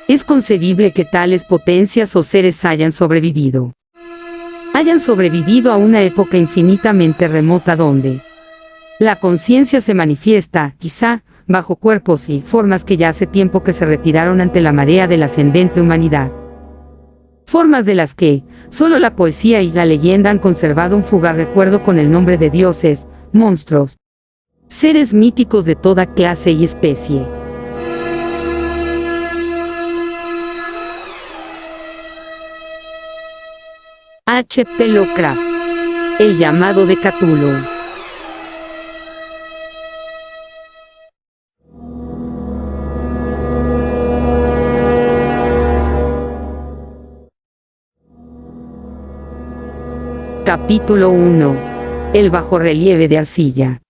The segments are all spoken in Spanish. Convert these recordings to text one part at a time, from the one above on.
Es concebible que tales potencias o seres hayan sobrevivido a una época infinitamente remota donde la conciencia se manifiesta, quizá, bajo cuerpos y formas que ya hace tiempo que se retiraron ante la marea de la ascendente humanidad. Formas de las que, solo la poesía y la leyenda han conservado un fugaz recuerdo con el nombre de dioses, monstruos, seres míticos de toda clase y especie. H. P. Lovecraft. El llamado de Cthulhu. Capítulo 1. El bajorrelieve de arcilla.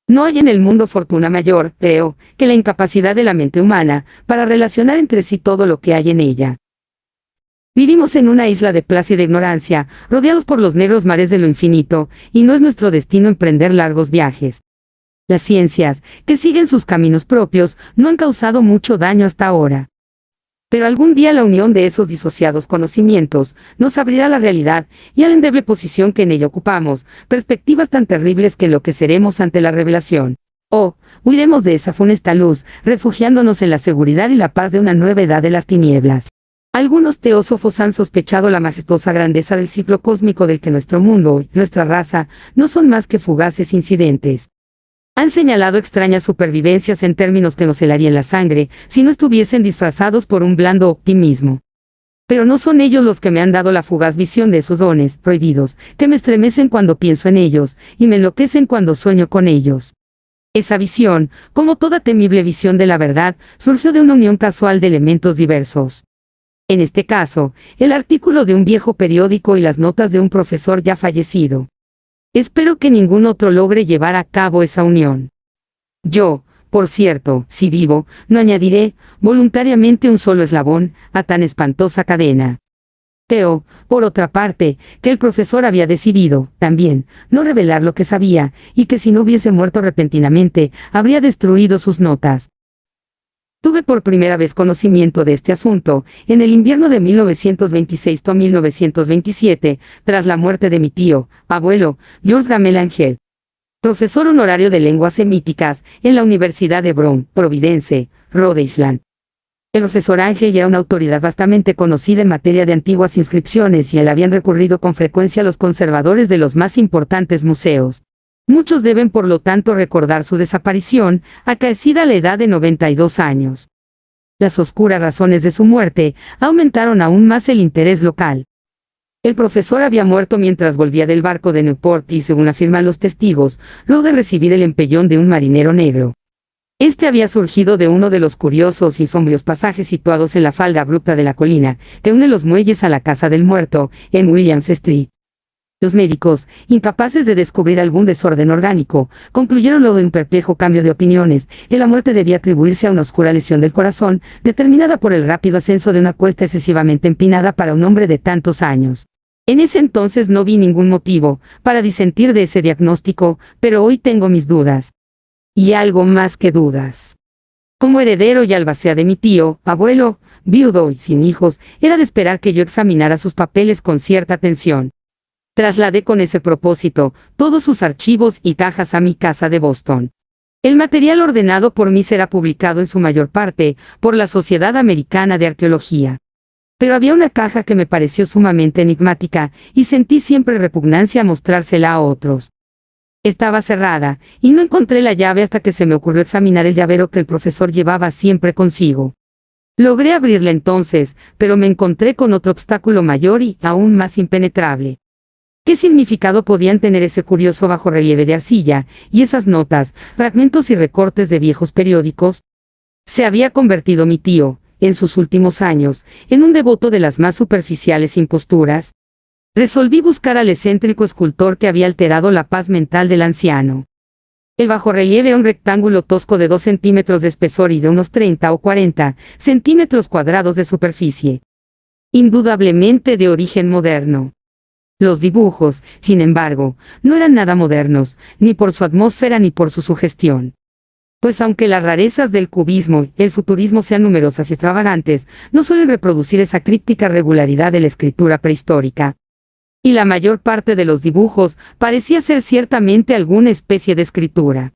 No hay en el mundo fortuna mayor, creo, que la incapacidad de la mente humana para relacionar entre sí todo lo que hay en ella. Vivimos en una isla de plácida ignorancia, rodeados por los negros mares de lo infinito, y no es nuestro destino emprender largos viajes. Las ciencias, que siguen sus caminos propios, no han causado mucho daño hasta ahora. Pero algún día la unión de esos disociados conocimientos nos abrirá la realidad y a la endeble posición que en ella ocupamos, perspectivas tan terribles que enloqueceremos ante la revelación. Oh, huiremos de esa funesta luz, refugiándonos en la seguridad y la paz de una nueva edad de las tinieblas. Algunos teósofos han sospechado la majestuosa grandeza del ciclo cósmico del que nuestro mundo y nuestra raza no son más que fugaces incidentes. Han señalado extrañas supervivencias en términos que nos helarían la sangre si no estuviesen disfrazados por un blando optimismo. Pero no son ellos los que me han dado la fugaz visión de esos dones prohibidos, que me estremecen cuando pienso en ellos, y me enloquecen cuando sueño con ellos. Esa visión, como toda temible visión de la verdad, surgió de una unión casual de elementos diversos. En este caso, el artículo de un viejo periódico y las notas de un profesor ya fallecido. Espero que ningún otro logre llevar a cabo esa unión. Yo, por cierto, si vivo, no añadiré, voluntariamente un solo eslabón, a tan espantosa cadena. Creo, por otra parte, que el profesor había decidido, también, no revelar lo que sabía, y que si no hubiese muerto repentinamente, habría destruido sus notas. Tuve por primera vez conocimiento de este asunto, en el invierno de 1926-1927, tras la muerte de mi tío, abuelo, George Gamel Angel, profesor honorario de lenguas semíticas, en la Universidad de Brown, Providence, Rhode Island. El profesor Angel era una autoridad vastamente conocida en materia de antiguas inscripciones y él habían recurrido con frecuencia a los conservadores de los más importantes museos. Muchos deben por lo tanto recordar su desaparición, acaecida a la edad de 92 años. Las oscuras razones de su muerte aumentaron aún más el interés local. El profesor había muerto mientras volvía del barco de Newport y, según afirman los testigos, luego de recibir el empellón de un marinero negro. Este había surgido de uno de los curiosos y sombríos pasajes situados en la falda abrupta de la colina, que une los muelles a la casa del muerto, en Williams Street. Los médicos, incapaces de descubrir algún desorden orgánico, concluyeron luego de un perplejo cambio de opiniones, que la muerte debía atribuirse a una oscura lesión del corazón, determinada por el rápido ascenso de una cuesta excesivamente empinada para un hombre de tantos años. En ese entonces no vi ningún motivo para disentir de ese diagnóstico, pero hoy tengo mis dudas. Y algo más que dudas. Como heredero y albacea de mi tío, abuelo, viudo y sin hijos, era de esperar que yo examinara sus papeles con cierta atención. Trasladé con ese propósito todos sus archivos y cajas a mi casa de Boston. El material ordenado por mí será publicado en su mayor parte por la Sociedad Americana de Arqueología. Pero había una caja que me pareció sumamente enigmática y sentí siempre repugnancia a mostrársela a otros. Estaba cerrada y no encontré la llave hasta que se me ocurrió examinar el llavero que el profesor llevaba siempre consigo. Logré abrirla entonces, pero me encontré con otro obstáculo mayor y aún más impenetrable. ¿Qué significado podían tener ese curioso bajorrelieve de arcilla, y esas notas, fragmentos y recortes de viejos periódicos? Se había convertido mi tío, en sus últimos años, en un devoto de las más superficiales imposturas. Resolví buscar al excéntrico escultor que había alterado la paz mental del anciano. El bajorrelieve era un rectángulo tosco de 2 centímetros de espesor y de unos 30 o 40 centímetros cuadrados de superficie. Indudablemente de origen moderno. Los dibujos, sin embargo, no eran nada modernos, ni por su atmósfera ni por su sugestión. Pues aunque las rarezas del cubismo y el futurismo sean numerosas y extravagantes, no suelen reproducir esa críptica regularidad de la escritura prehistórica. Y la mayor parte de los dibujos parecía ser ciertamente alguna especie de escritura.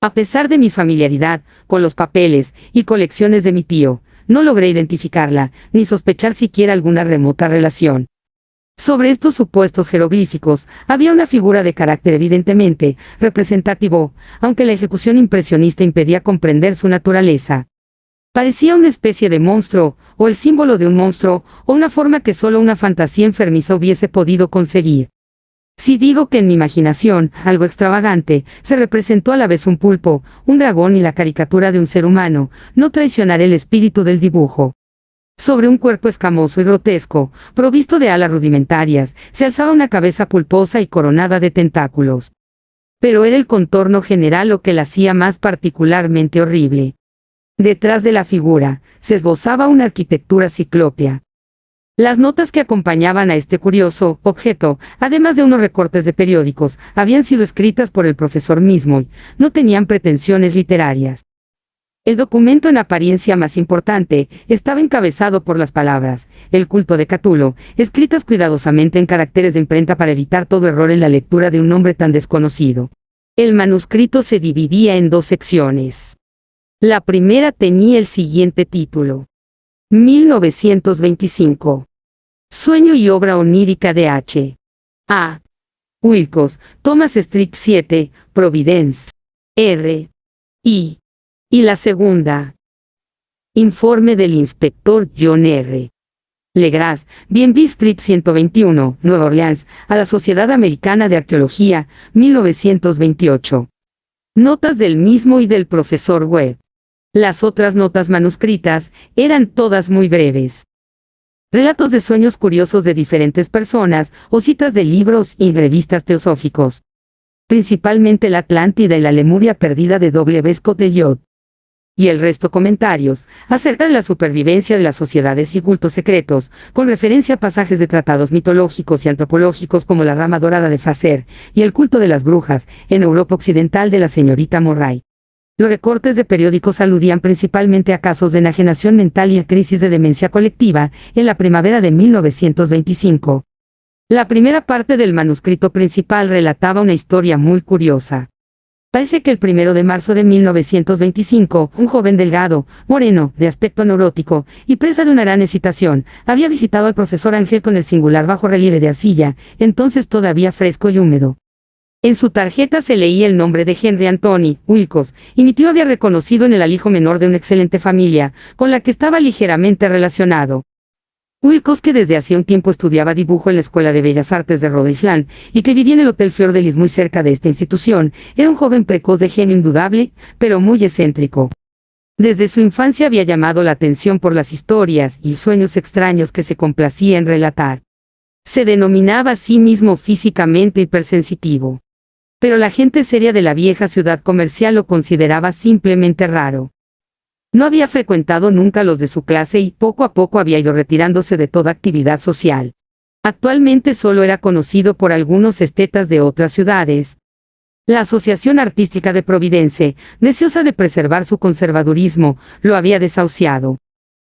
A pesar de mi familiaridad con los papeles y colecciones de mi tío, no logré identificarla, ni sospechar siquiera alguna remota relación. Sobre estos supuestos jeroglíficos, había una figura de carácter evidentemente representativo, aunque la ejecución impresionista impedía comprender su naturaleza. Parecía una especie de monstruo, o el símbolo de un monstruo, o una forma que solo una fantasía enfermiza hubiese podido concebir. Si digo que en mi imaginación, algo extravagante, se representó a la vez un pulpo, un dragón y la caricatura de un ser humano, no traicionaré el espíritu del dibujo. Sobre un cuerpo escamoso y grotesco, provisto de alas rudimentarias, se alzaba una cabeza pulposa y coronada de tentáculos. Pero era el contorno general lo que la hacía más particularmente horrible. Detrás de la figura, se esbozaba una arquitectura ciclópea. Las notas que acompañaban a este curioso objeto, además de unos recortes de periódicos, habían sido escritas por el profesor mismo y no tenían pretensiones literarias. El documento en apariencia más importante estaba encabezado por las palabras "El culto de Catulo", escritas cuidadosamente en caracteres de imprenta para evitar todo error en la lectura de un nombre tan desconocido. El manuscrito se dividía en dos secciones. La primera tenía el siguiente título: 1925. Sueño y obra onírica de H. A. Wilkos, Thomas Street 7, Providence. R. I. Y la segunda. Informe del inspector John R. Legras, B&B Street 121, Nueva Orleans, a la Sociedad Americana de Arqueología, 1928. Notas del mismo y del profesor Webb. Las otras notas manuscritas eran todas muy breves. Relatos de sueños curiosos de diferentes personas, o citas de libros y revistas teosóficos. Principalmente la Atlántida y la Lemuria perdida de W. Scott Elliot. Y el resto comentarios, acerca de la supervivencia de las sociedades y cultos secretos, con referencia a pasajes de tratados mitológicos y antropológicos como La rama dorada de Fraser, y el culto de las brujas, en Europa occidental de la señorita Murray. Los recortes de periódicos aludían principalmente a casos de enajenación mental y a crisis de demencia colectiva, en la primavera de 1925. La primera parte del manuscrito principal relataba una historia muy curiosa. Parece que el 1 de marzo de 1925, un joven delgado, moreno, de aspecto neurótico, y presa de una gran excitación, había visitado al profesor Ángel con el singular bajorrelieve de arcilla, entonces todavía fresco y húmedo. En su tarjeta se leía el nombre de Henry Anthony Wilkos, y mi tío había reconocido en él al hijo menor de una excelente familia, con la que estaba ligeramente relacionado. Wilkos, que desde hacía un tiempo estudiaba dibujo en la Escuela de Bellas Artes de Rhode Island, y que vivía en el Hotel Fleur de Lis muy cerca de esta institución, era un joven precoz de genio indudable, pero muy excéntrico. Desde su infancia había llamado la atención por las historias y sueños extraños que se complacía en relatar. Se denominaba a sí mismo físicamente hipersensitivo. Pero la gente seria de la vieja ciudad comercial lo consideraba simplemente raro. No había frecuentado nunca los de su clase y poco a poco había ido retirándose de toda actividad social. Actualmente solo era conocido por algunos estetas de otras ciudades. La Asociación Artística de Providence, deseosa de preservar su conservadurismo, lo había desahuciado.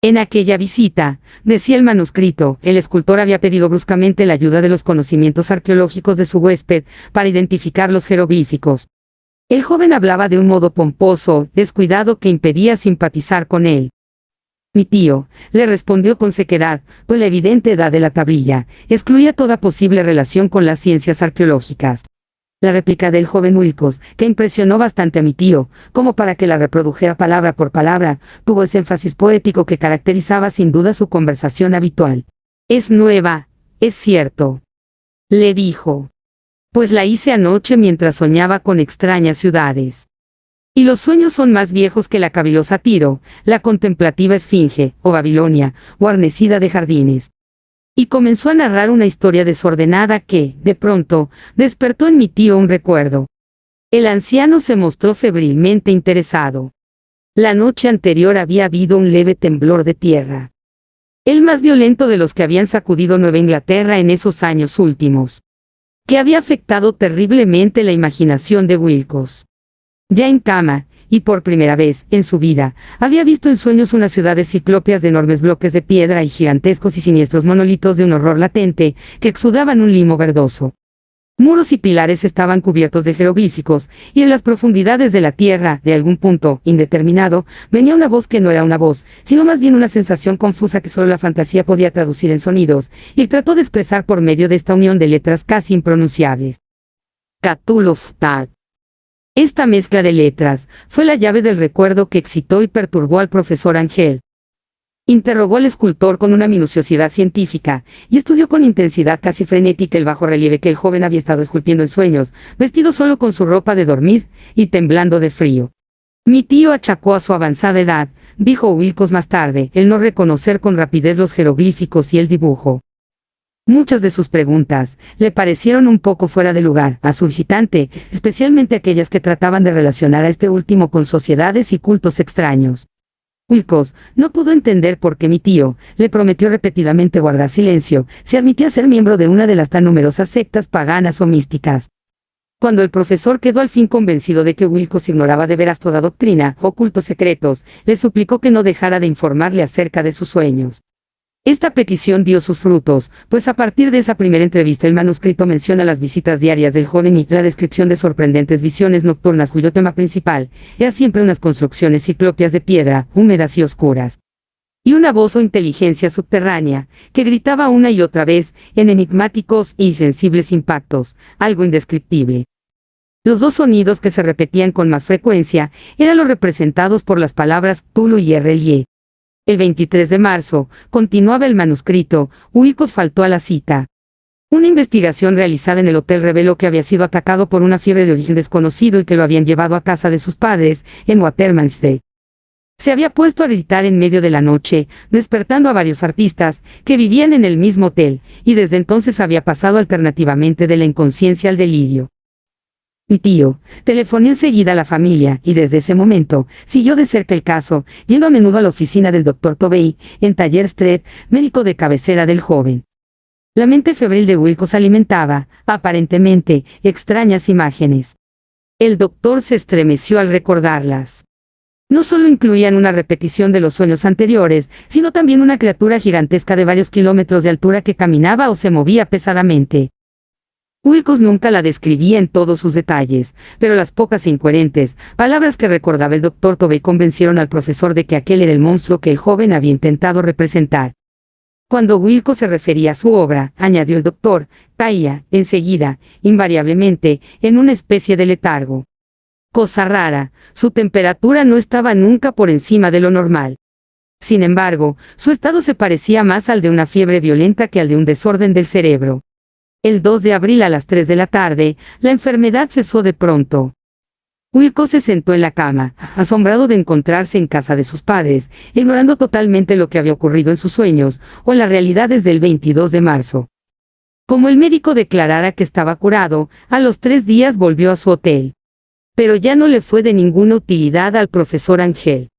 En aquella visita, decía el manuscrito, el escultor había pedido bruscamente la ayuda de los conocimientos arqueológicos de su huésped para identificar los jeroglíficos. El joven hablaba de un modo pomposo, descuidado, que impedía simpatizar con él. Mi tío, le respondió con sequedad, pues la evidente edad de la tablilla excluía toda posible relación con las ciencias arqueológicas. La réplica del joven Wilkos, que impresionó bastante a mi tío, como para que la reprodujera palabra por palabra, tuvo ese énfasis poético que caracterizaba sin duda su conversación habitual. «Es nueva, es cierto», le dijo. «Pues la hice anoche mientras soñaba con extrañas ciudades. Y los sueños son más viejos que la cavilosa Tiro, la contemplativa Esfinge, o Babilonia, guarnecida de jardines». Y comenzó a narrar una historia desordenada que, de pronto, despertó en mi tío un recuerdo. El anciano se mostró febrilmente interesado. La noche anterior había habido un leve temblor de tierra. El más violento de los que habían sacudido Nueva Inglaterra en esos años últimos. Que había afectado terriblemente la imaginación de Wilkos. Ya en cama, y por primera vez, en su vida, había visto en sueños unas ciudades ciclópeas de enormes bloques de piedra y gigantescos y siniestros monolitos de un horror latente, que exudaban un limo verdoso. Muros y pilares estaban cubiertos de jeroglíficos, y en las profundidades de la tierra, de algún punto indeterminado, venía una voz que no era una voz, sino más bien una sensación confusa que solo la fantasía podía traducir en sonidos, y trató de expresar por medio de esta unión de letras casi impronunciables. Cthulhu-Ftagg. Esta mezcla de letras fue la llave del recuerdo que excitó y perturbó al profesor Ángel. Interrogó al escultor con una minuciosidad científica, y estudió con intensidad casi frenética el bajo relieve que el joven había estado esculpiendo en sueños, vestido solo con su ropa de dormir, y temblando de frío. Mi tío achacó a su avanzada edad, dijo Wilcox más tarde, el no reconocer con rapidez los jeroglíficos y el dibujo. Muchas de sus preguntas le parecieron un poco fuera de lugar a su visitante, especialmente aquellas que trataban de relacionar a este último con sociedades y cultos extraños. Wilcox no pudo entender por qué mi tío le prometió repetidamente guardar silencio si admitía ser miembro de una de las tan numerosas sectas paganas o místicas. Cuando el profesor quedó al fin convencido de que Wilcox ignoraba de veras toda doctrina o cultos secretos, le suplicó que no dejara de informarle acerca de sus sueños. Esta petición dio sus frutos, pues a partir de esa primera entrevista el manuscrito menciona las visitas diarias del joven y la descripción de sorprendentes visiones nocturnas cuyo tema principal era siempre unas construcciones ciclópeas de piedra, húmedas y oscuras. Y una voz o inteligencia subterránea, que gritaba una y otra vez, en enigmáticos y sensibles impactos, algo indescriptible. Los dos sonidos que se repetían con más frecuencia eran los representados por las palabras Cthulhu y RLY. El 23 de marzo, continuaba el manuscrito, Wilcox faltó a la cita. Una investigación realizada en el hotel reveló que había sido atacado por una fiebre de origen desconocido y que lo habían llevado a casa de sus padres, en Waterman's. Se había puesto a gritar en medio de la noche, despertando a varios artistas, que vivían en el mismo hotel, y desde entonces había pasado alternativamente de la inconsciencia al delirio. Mi tío telefonó enseguida a la familia, y desde ese momento, siguió de cerca el caso, yendo a menudo a la oficina del Dr. Tobey, en Taller Street, médico de cabecera del joven. La mente febril de Wilcox alimentaba, aparentemente, extrañas imágenes. El doctor se estremeció al recordarlas. No solo incluían una repetición de los sueños anteriores, sino también una criatura gigantesca de varios kilómetros de altura que caminaba o se movía pesadamente. Wilcox nunca la describía en todos sus detalles, pero las pocas e incoherentes palabras que recordaba el Dr. Tobey convencieron al profesor de que aquel era el monstruo que el joven había intentado representar. Cuando Wilcox se refería a su obra, añadió el doctor, caía, enseguida, invariablemente, en una especie de letargo. Cosa rara, su temperatura no estaba nunca por encima de lo normal. Sin embargo, su estado se parecía más al de una fiebre violenta que al de un desorden del cerebro. El 2 de abril a las 3 de la tarde, la enfermedad cesó de pronto. Wilcox se sentó en la cama, asombrado de encontrarse en casa de sus padres, ignorando totalmente lo que había ocurrido en sus sueños, o en la realidad desde el 22 de marzo. Como el médico declarara que estaba curado, a los 3 días volvió a su hotel. Pero ya no le fue de ninguna utilidad al profesor Ángel.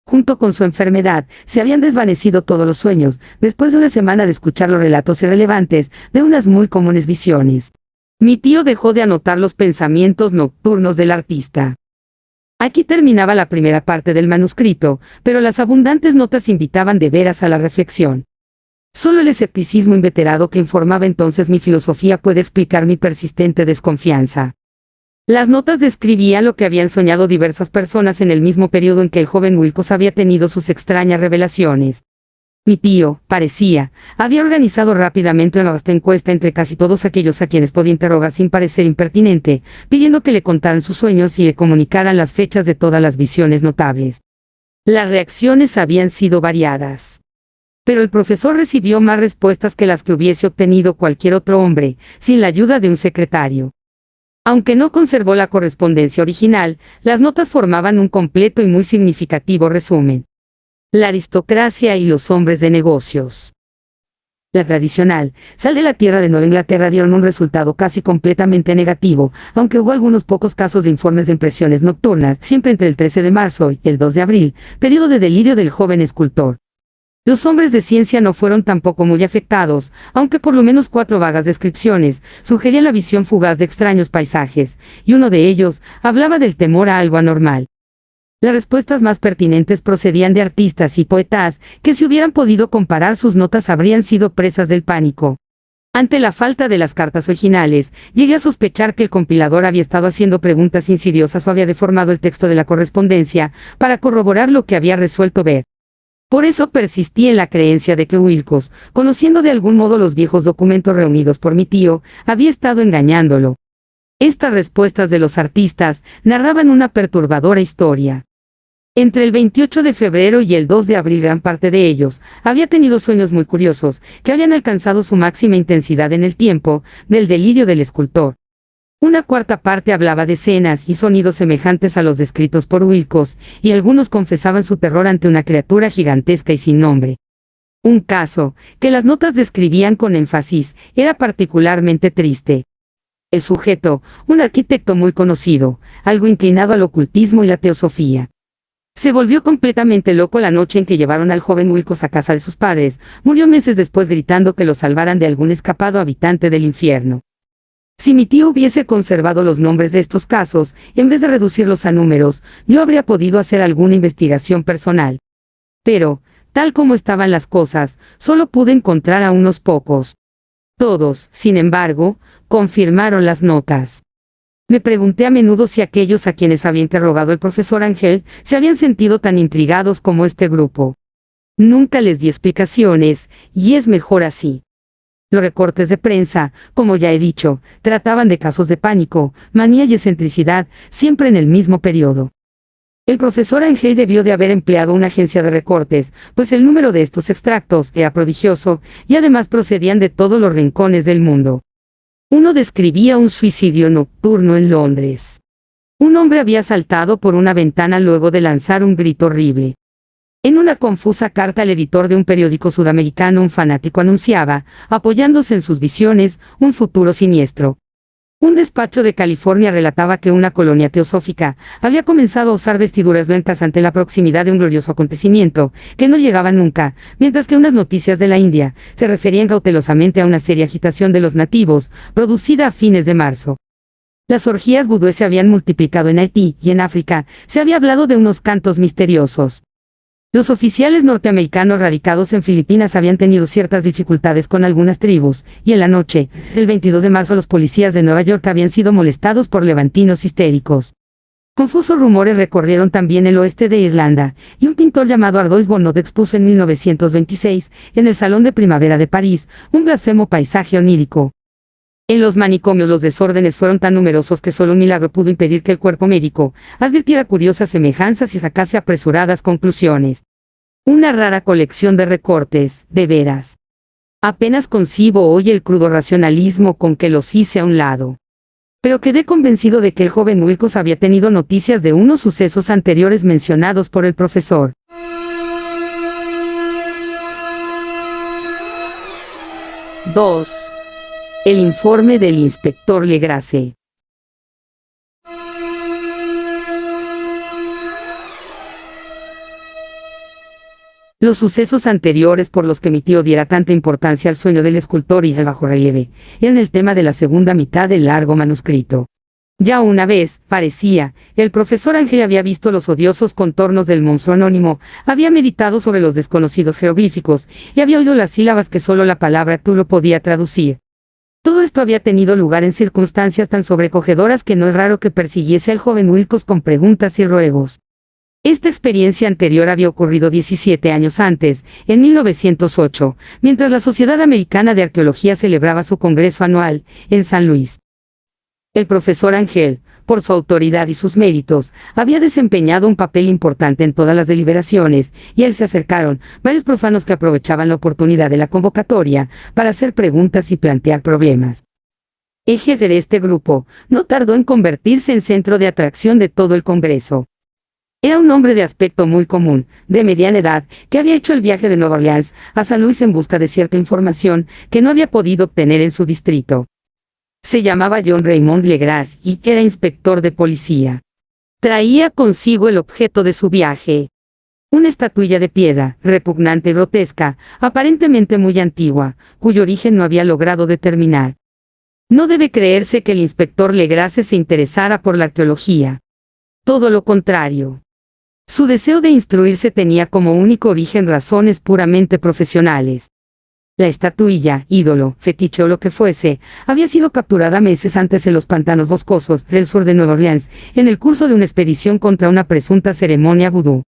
Junto con su enfermedad, se habían desvanecido todos los sueños, después de una semana de escuchar los relatos irrelevantes de unas muy comunes visiones. Mi tío dejó de anotar los pensamientos nocturnos del artista. Aquí terminaba la primera parte del manuscrito, pero las abundantes notas invitaban de veras a la reflexión. Solo el escepticismo inveterado que informaba entonces mi filosofía puede explicar mi persistente desconfianza. Las notas describían lo que habían soñado diversas personas en el mismo periodo en que el joven Wilcox había tenido sus extrañas revelaciones. Mi tío, parecía, había organizado rápidamente una vasta encuesta entre casi todos aquellos a quienes podía interrogar sin parecer impertinente, pidiendo que le contaran sus sueños y le comunicaran las fechas de todas las visiones notables. Las reacciones habían sido variadas. Pero el profesor recibió más respuestas que las que hubiese obtenido cualquier otro hombre, sin la ayuda de un secretario. Aunque no conservó la correspondencia original, las notas formaban un completo y muy significativo resumen. La aristocracia y los hombres de negocios. La tradicional sal de la tierra de Nueva Inglaterra dieron un resultado casi completamente negativo, aunque hubo algunos pocos casos de informes de impresiones nocturnas, siempre entre el 13 de marzo y el 2 de abril, periodo de delirio del joven escultor. Los hombres de ciencia no fueron tampoco muy afectados, aunque por lo menos 4 vagas descripciones sugerían la visión fugaz de extraños paisajes, y uno de ellos hablaba del temor a algo anormal. Las respuestas más pertinentes procedían de artistas y poetas, que si hubieran podido comparar sus notas habrían sido presas del pánico. Ante la falta de las cartas originales, llegué a sospechar que el compilador había estado haciendo preguntas insidiosas o había deformado el texto de la correspondencia, para corroborar lo que había resuelto ver. Por eso persistí en la creencia de que Wilkos, conociendo de algún modo los viejos documentos reunidos por mi tío, había estado engañándolo. Estas respuestas de los artistas narraban una perturbadora historia. Entre el 28 de febrero y el 2 de abril gran parte de ellos había tenido sueños muy curiosos, que habían alcanzado su máxima intensidad en el tiempo del delirio del escultor. Una cuarta parte hablaba de escenas y sonidos semejantes a los descritos por Wilkos, y algunos confesaban su terror ante una criatura gigantesca y sin nombre. Un caso, que las notas describían con énfasis, era particularmente triste. El sujeto, un arquitecto muy conocido, algo inclinado al ocultismo y la teosofía. Se volvió completamente loco la noche en que llevaron al joven Wilkos a casa de sus padres. Murió meses después gritando que lo salvaran de algún escapado habitante del infierno. Si mi tío hubiese conservado los nombres de estos casos, en vez de reducirlos a números, yo habría podido hacer alguna investigación personal. Pero, tal como estaban las cosas, solo pude encontrar a unos pocos. Todos, sin embargo, confirmaron las notas. Me pregunté a menudo si aquellos a quienes había interrogado el profesor Ángel se habían sentido tan intrigados como este grupo. Nunca les di explicaciones, y es mejor así. Los recortes de prensa, como ya he dicho, trataban de casos de pánico, manía y excentricidad, siempre en el mismo periodo. El profesor Ángel debió de haber empleado una agencia de recortes, pues el número de estos extractos era prodigioso, y además procedían de todos los rincones del mundo. Uno describía un suicidio nocturno en Londres. Un hombre había saltado por una ventana luego de lanzar un grito horrible. En una confusa carta al editor de un periódico sudamericano un fanático anunciaba, apoyándose en sus visiones, un futuro siniestro. Un despacho de California relataba que una colonia teosófica había comenzado a usar vestiduras blancas ante la proximidad de un glorioso acontecimiento, que no llegaba nunca, mientras que unas noticias de la India se referían cautelosamente a una seria agitación de los nativos, producida a fines de marzo. Las orgías vudúes se habían multiplicado en Haití y en África, se había hablado de unos cantos misteriosos. Los oficiales norteamericanos radicados en Filipinas habían tenido ciertas dificultades con algunas tribus, y en la noche del 22 de marzo los policías de Nueva York habían sido molestados por levantinos histéricos. Confusos rumores recorrieron también el oeste de Irlanda, y un pintor llamado Ardois Bonnot expuso en 1926, en el Salón de Primavera de París, un blasfemo paisaje onírico. En los manicomios los desórdenes fueron tan numerosos que solo un milagro pudo impedir que el cuerpo médico advirtiera curiosas semejanzas y sacase apresuradas conclusiones. Una rara colección de recortes, de veras. Apenas concibo hoy el crudo racionalismo con que los hice a un lado. Pero quedé convencido de que el joven Wilkos había tenido noticias de unos sucesos anteriores mencionados por el profesor. 2. El informe del inspector Legrasse. Los sucesos anteriores por los que mi tío diera tanta importancia al sueño del escultor y el bajorrelieve, eran el tema de la segunda mitad del largo manuscrito. Ya una vez, parecía, el profesor Ángel había visto los odiosos contornos del monstruo anónimo, había meditado sobre los desconocidos jeroglíficos, y había oído las sílabas que solo la palabra tú lo podía traducir. Todo esto había tenido lugar en circunstancias tan sobrecogedoras que no es raro que persiguiese al joven Wilkos con preguntas y ruegos. Esta experiencia anterior había ocurrido 17 años antes, en 1908, mientras la Sociedad Americana de Arqueología celebraba su congreso anual, en San Luis. El profesor Ángel, por su autoridad y sus méritos, había desempeñado un papel importante en todas las deliberaciones, y a él se acercaron varios profanos que aprovechaban la oportunidad de la convocatoria para hacer preguntas y plantear problemas. El jefe de este grupo no tardó en convertirse en centro de atracción de todo el congreso. Era un hombre de aspecto muy común, de mediana edad, que había hecho el viaje de Nueva Orleans a San Luis en busca de cierta información que no había podido obtener en su distrito. Se llamaba John Raymond Legrasse y era inspector de policía. Traía consigo el objeto de su viaje. Una estatuilla de piedra, repugnante y grotesca, aparentemente muy antigua, cuyo origen no había logrado determinar. No debe creerse que el inspector Legrasse se interesara por la arqueología. Todo lo contrario. Su deseo de instruirse tenía como único origen razones puramente profesionales. La estatuilla, ídolo, fetiche o lo que fuese, había sido capturada meses antes en los pantanos boscosos del sur de Nueva Orleans, en el curso de una expedición contra una presunta ceremonia vudú.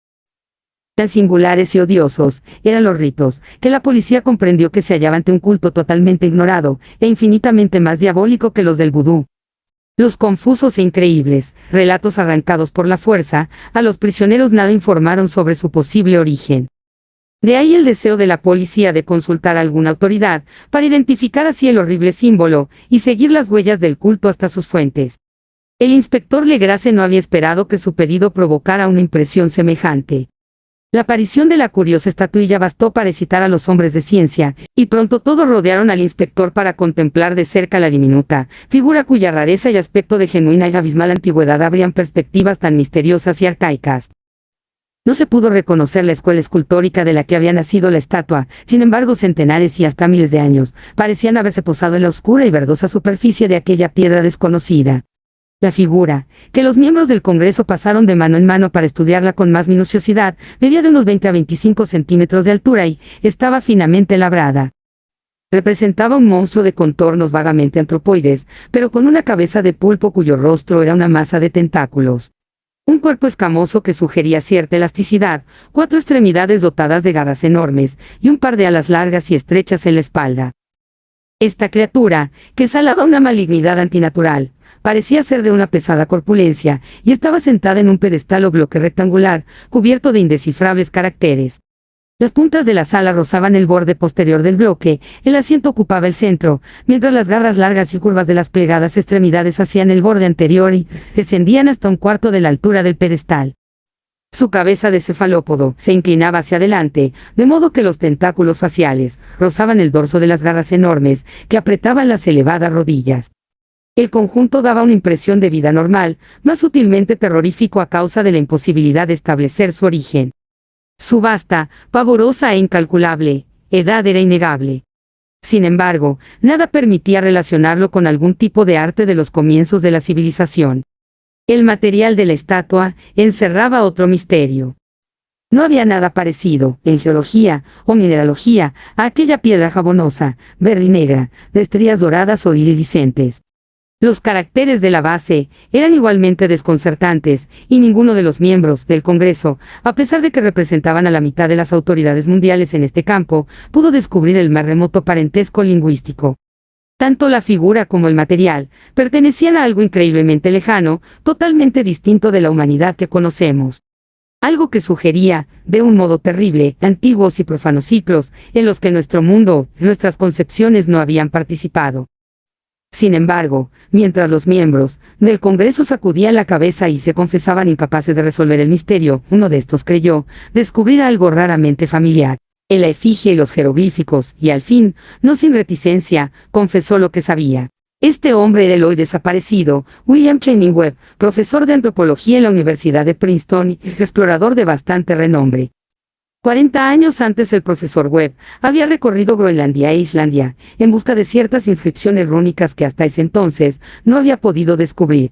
Tan singulares y odiosos eran los ritos, que la policía comprendió que se hallaba ante un culto totalmente ignorado, e infinitamente más diabólico que los del vudú. Los confusos e increíbles relatos arrancados por la fuerza, a los prisioneros nada informaron sobre su posible origen. De ahí el deseo de la policía de consultar a alguna autoridad, para identificar así el horrible símbolo, y seguir las huellas del culto hasta sus fuentes. El inspector Legrasse no había esperado que su pedido provocara una impresión semejante. La aparición de la curiosa estatuilla bastó para excitar a los hombres de ciencia, y pronto todos rodearon al inspector para contemplar de cerca la diminuta figura cuya rareza y aspecto de genuina y abismal antigüedad abrían perspectivas tan misteriosas y arcaicas. No se pudo reconocer la escuela escultórica de la que había nacido la estatua, sin embargo centenares y hasta miles de años parecían haberse posado en la oscura y verdosa superficie de aquella piedra desconocida. La figura, que los miembros del Congreso pasaron de mano en mano para estudiarla con más minuciosidad, medía de unos 20 a 25 centímetros de altura y estaba finamente labrada. Representaba un monstruo de contornos vagamente antropoides, pero con una cabeza de pulpo cuyo rostro era una masa de tentáculos. Un cuerpo escamoso que sugería cierta elasticidad, 4 extremidades dotadas de garras enormes, y un par de alas largas y estrechas en la espalda. Esta criatura, que exhalaba una malignidad antinatural, parecía ser de una pesada corpulencia, y estaba sentada en un pedestal o bloque rectangular, cubierto de indescifrables caracteres. Las puntas de las alas rozaban el borde posterior del bloque, el asiento ocupaba el centro, mientras las garras largas y curvas de las plegadas extremidades hacían el borde anterior y descendían hasta un cuarto de la altura del pedestal. Su cabeza de cefalópodo se inclinaba hacia adelante, de modo que los tentáculos faciales rozaban el dorso de las garras enormes que apretaban las elevadas rodillas. El conjunto daba una impresión de vida normal, más sutilmente terrorífico a causa de la imposibilidad de establecer su origen. Su vasta, pavorosa e incalculable edad era innegable. Sin embargo, nada permitía relacionarlo con algún tipo de arte de los comienzos de la civilización. El material de la estatua encerraba otro misterio. No había nada parecido, en geología o mineralogía, a aquella piedra jabonosa, verde y negra, de estrías doradas o iridiscentes. Los caracteres de la base eran igualmente desconcertantes, y ninguno de los miembros del Congreso, a pesar de que representaban a la mitad de las autoridades mundiales en este campo, pudo descubrir el más remoto parentesco lingüístico. Tanto la figura como el material pertenecían a algo increíblemente lejano, totalmente distinto de la humanidad que conocemos. Algo que sugería, de un modo terrible, antiguos y profanos ciclos, en los que nuestro mundo, nuestras concepciones no habían participado. Sin embargo, mientras los miembros del Congreso sacudían la cabeza y se confesaban incapaces de resolver el misterio, uno de estos creyó descubrir algo raramente familiar en la efigie y los jeroglíficos, y al fin, no sin reticencia, confesó lo que sabía. Este hombre era el hoy desaparecido William Channing Webb, profesor de antropología en la Universidad de Princeton y explorador de bastante renombre. 40 años antes el profesor Webb había recorrido Groenlandia e Islandia, en busca de ciertas inscripciones rúnicas que hasta ese entonces no había podido descubrir.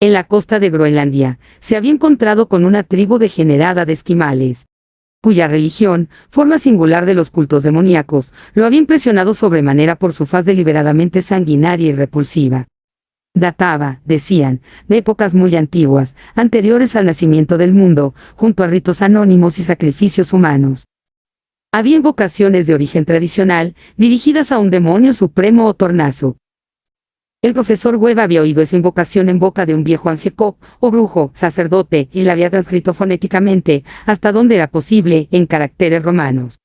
En la costa de Groenlandia, se había encontrado con una tribu degenerada de esquimales, cuya religión, forma singular de los cultos demoníacos, lo había impresionado sobremanera por su faz deliberadamente sanguinaria y repulsiva. Databa, decían, de épocas muy antiguas, anteriores al nacimiento del mundo, junto a ritos anónimos y sacrificios humanos. Había invocaciones de origen tradicional, dirigidas a un demonio supremo o tornazo. El profesor Webb había oído esa invocación en boca de un viejo angekok, o brujo, sacerdote, y la había transcrito fonéticamente, hasta donde era posible, en caracteres romanos.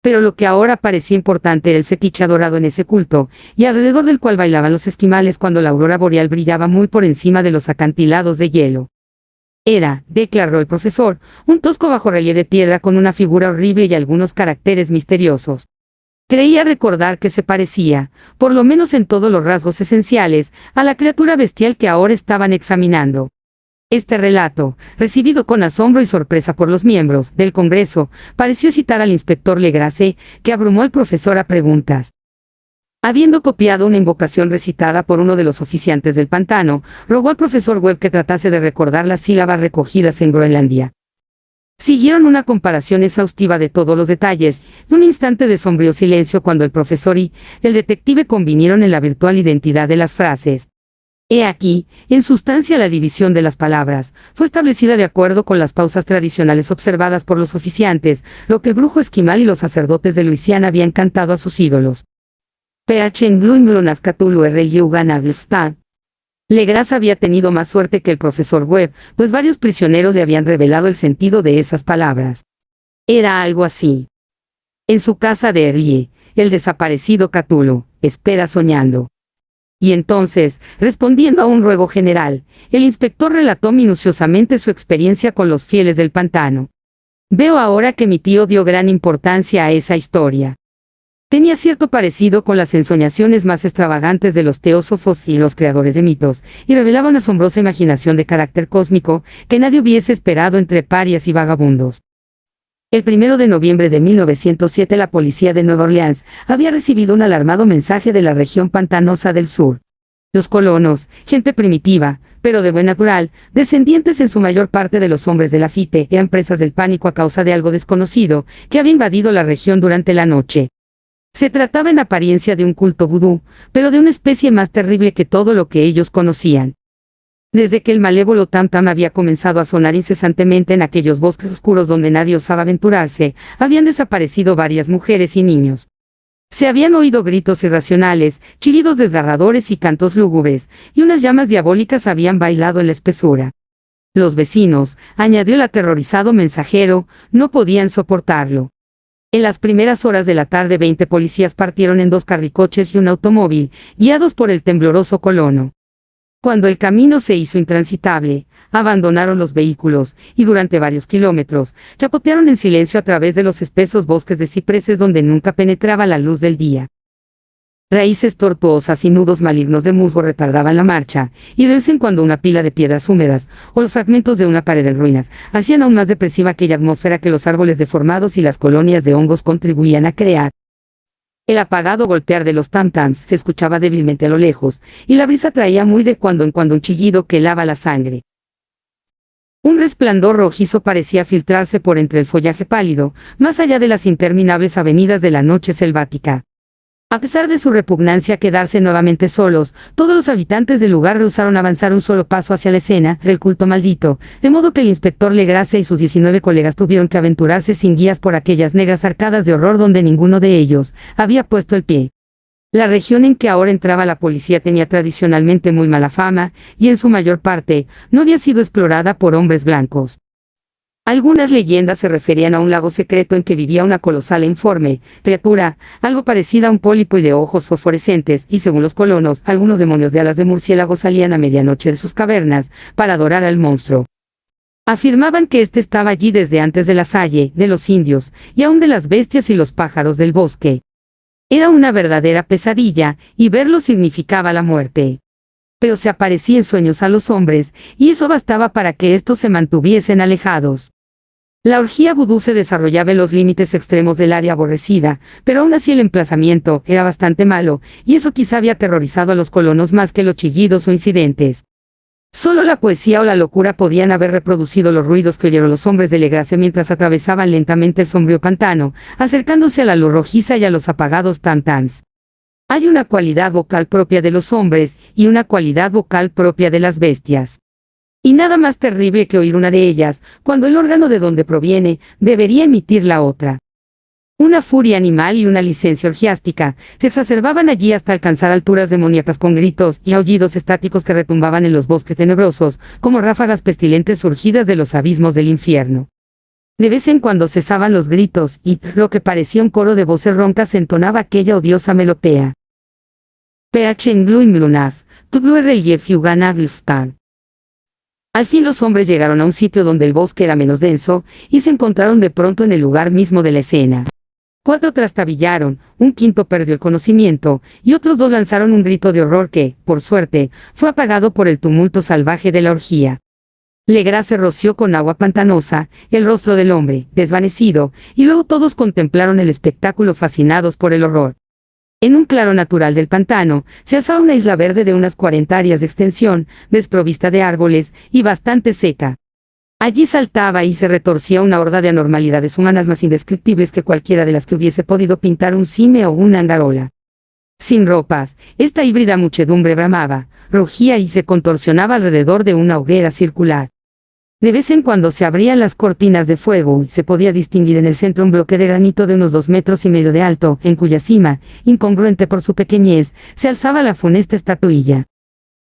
Pero lo que ahora parecía importante era el fetiche adorado en ese culto, y alrededor del cual bailaban los esquimales cuando la aurora boreal brillaba muy por encima de los acantilados de hielo. Era, declaró el profesor, un tosco bajorrelieve de piedra con una figura horrible y algunos caracteres misteriosos. Creía recordar que se parecía, por lo menos en todos los rasgos esenciales, a la criatura bestial que ahora estaban examinando. Este relato, recibido con asombro y sorpresa por los miembros del Congreso, pareció citar al inspector Legrasse, que abrumó al profesor a preguntas. Habiendo copiado una invocación recitada por uno de los oficiantes del pantano, rogó al profesor Webb que tratase de recordar las sílabas recogidas en Groenlandia. Siguieron una comparación exhaustiva de todos los detalles, y un instante de sombrío silencio cuando el profesor y el detective convinieron en la virtual identidad de las frases. He aquí, en sustancia la división de las palabras, fue establecida de acuerdo con las pausas tradicionales observadas por los oficiantes, lo que el brujo esquimal y los sacerdotes de Luisiana habían cantado a sus ídolos. Legras había tenido más suerte que el profesor Webb, pues varios prisioneros le habían revelado el sentido de esas palabras. Era algo así. En su casa de Erie, el desaparecido Cthulhu espera soñando. Y entonces, respondiendo a un ruego general, el inspector relató minuciosamente su experiencia con los fieles del pantano. Veo ahora que mi tío dio gran importancia a esa historia. Tenía cierto parecido con las ensoñaciones más extravagantes de los teósofos y los creadores de mitos, y revelaba una asombrosa imaginación de carácter cósmico que nadie hubiese esperado entre parias y vagabundos. El 1 de noviembre de 1907 la policía de Nueva Orleans había recibido un alarmado mensaje de la región pantanosa del sur. Los colonos, gente primitiva, pero de buen natural, descendientes en su mayor parte de los hombres de Lafitte, eran presas del pánico a causa de algo desconocido que había invadido la región durante la noche. Se trataba en apariencia de un culto vudú, pero de una especie más terrible que todo lo que ellos conocían. Desde que el malévolo tam-tam había comenzado a sonar incesantemente en aquellos bosques oscuros donde nadie osaba aventurarse, habían desaparecido varias mujeres y niños. Se habían oído gritos irracionales, chillidos desgarradores y cantos lúgubres, y unas llamas diabólicas habían bailado en la espesura. Los vecinos, añadió el aterrorizado mensajero, no podían soportarlo. En las primeras horas de la tarde 20 policías partieron en 2 carricoches y un automóvil, guiados por el tembloroso colono. Cuando el camino se hizo intransitable, abandonaron los vehículos, y durante varios kilómetros, chapotearon en silencio a través de los espesos bosques de cipreses donde nunca penetraba la luz del día. Raíces tortuosas y nudos malignos de musgo retardaban la marcha, y de vez en cuando una pila de piedras húmedas, o los fragmentos de una pared en ruinas, hacían aún más depresiva aquella atmósfera que los árboles deformados y las colonias de hongos contribuían a crear. El apagado golpear de los tam-tams se escuchaba débilmente a lo lejos, y la brisa traía muy de cuando en cuando un chillido que helaba la sangre. Un resplandor rojizo parecía filtrarse por entre el follaje pálido, más allá de las interminables avenidas de la noche selvática. A pesar de su repugnancia a quedarse nuevamente solos, todos los habitantes del lugar rehusaron avanzar un solo paso hacia la escena del culto maldito, de modo que el inspector Legrasse y sus 19 colegas tuvieron que aventurarse sin guías por aquellas negras arcadas de horror donde ninguno de ellos había puesto el pie. La región en que ahora entraba la policía tenía tradicionalmente muy mala fama, y en su mayor parte, no había sido explorada por hombres blancos. Algunas leyendas se referían a un lago secreto en que vivía una colosal e informe criatura, algo parecida a un pólipo y de ojos fosforescentes, y según los colonos, algunos demonios de alas de murciélago salían a medianoche de sus cavernas para adorar al monstruo. Afirmaban que éste estaba allí desde antes de la Salle, de los indios, y aún de las bestias y los pájaros del bosque. Era una verdadera pesadilla, y verlo significaba la muerte. Pero se aparecía en sueños a los hombres, y eso bastaba para que estos se mantuviesen alejados. La orgía vudú se desarrollaba en los límites extremos del área aborrecida, pero aún así el emplazamiento era bastante malo, y eso quizá había aterrorizado a los colonos más que los chillidos o incidentes. Solo la poesía o la locura podían haber reproducido los ruidos que oyeron los hombres de Legrasse mientras atravesaban lentamente el sombrío pantano, acercándose a la luz rojiza y a los apagados tam-tams. Hay una cualidad vocal propia de los hombres y una cualidad vocal propia de las bestias. Y nada más terrible que oír una de ellas, cuando el órgano de donde proviene, debería emitir la otra. Una furia animal y una licencia orgiástica se exacerbaban allí hasta alcanzar alturas demoníacas con gritos y aullidos estáticos que retumbaban en los bosques tenebrosos, como ráfagas pestilentes surgidas de los abismos del infierno. De vez en cuando cesaban los gritos y, lo que parecía un coro de voces roncas, entonaba aquella odiosa melopea. Al fin los hombres llegaron a un sitio donde el bosque era menos denso, y se encontraron de pronto en el lugar mismo de la escena. 4 trastabillaron, un quinto perdió el conocimiento, y otros 2 lanzaron un grito de horror que, por suerte, fue apagado por el tumulto salvaje de la orgía. Legrasse roció con agua pantanosa el rostro del hombre, desvanecido, y luego todos contemplaron el espectáculo fascinados por el horror. En un claro natural del pantano, se alzaba una isla verde de unas 40 aras de extensión, desprovista de árboles, y bastante seca. Allí saltaba y se retorcía una horda de anormalidades humanas más indescriptibles que cualquiera de las que hubiese podido pintar un cine o una angarola. Sin ropas, esta híbrida muchedumbre bramaba, rugía y se contorsionaba alrededor de una hoguera circular. De vez en cuando se abrían las cortinas de fuego y se podía distinguir en el centro un bloque de granito de unos 2,5 metros de alto, en cuya cima, incongruente por su pequeñez, se alzaba la funesta estatuilla.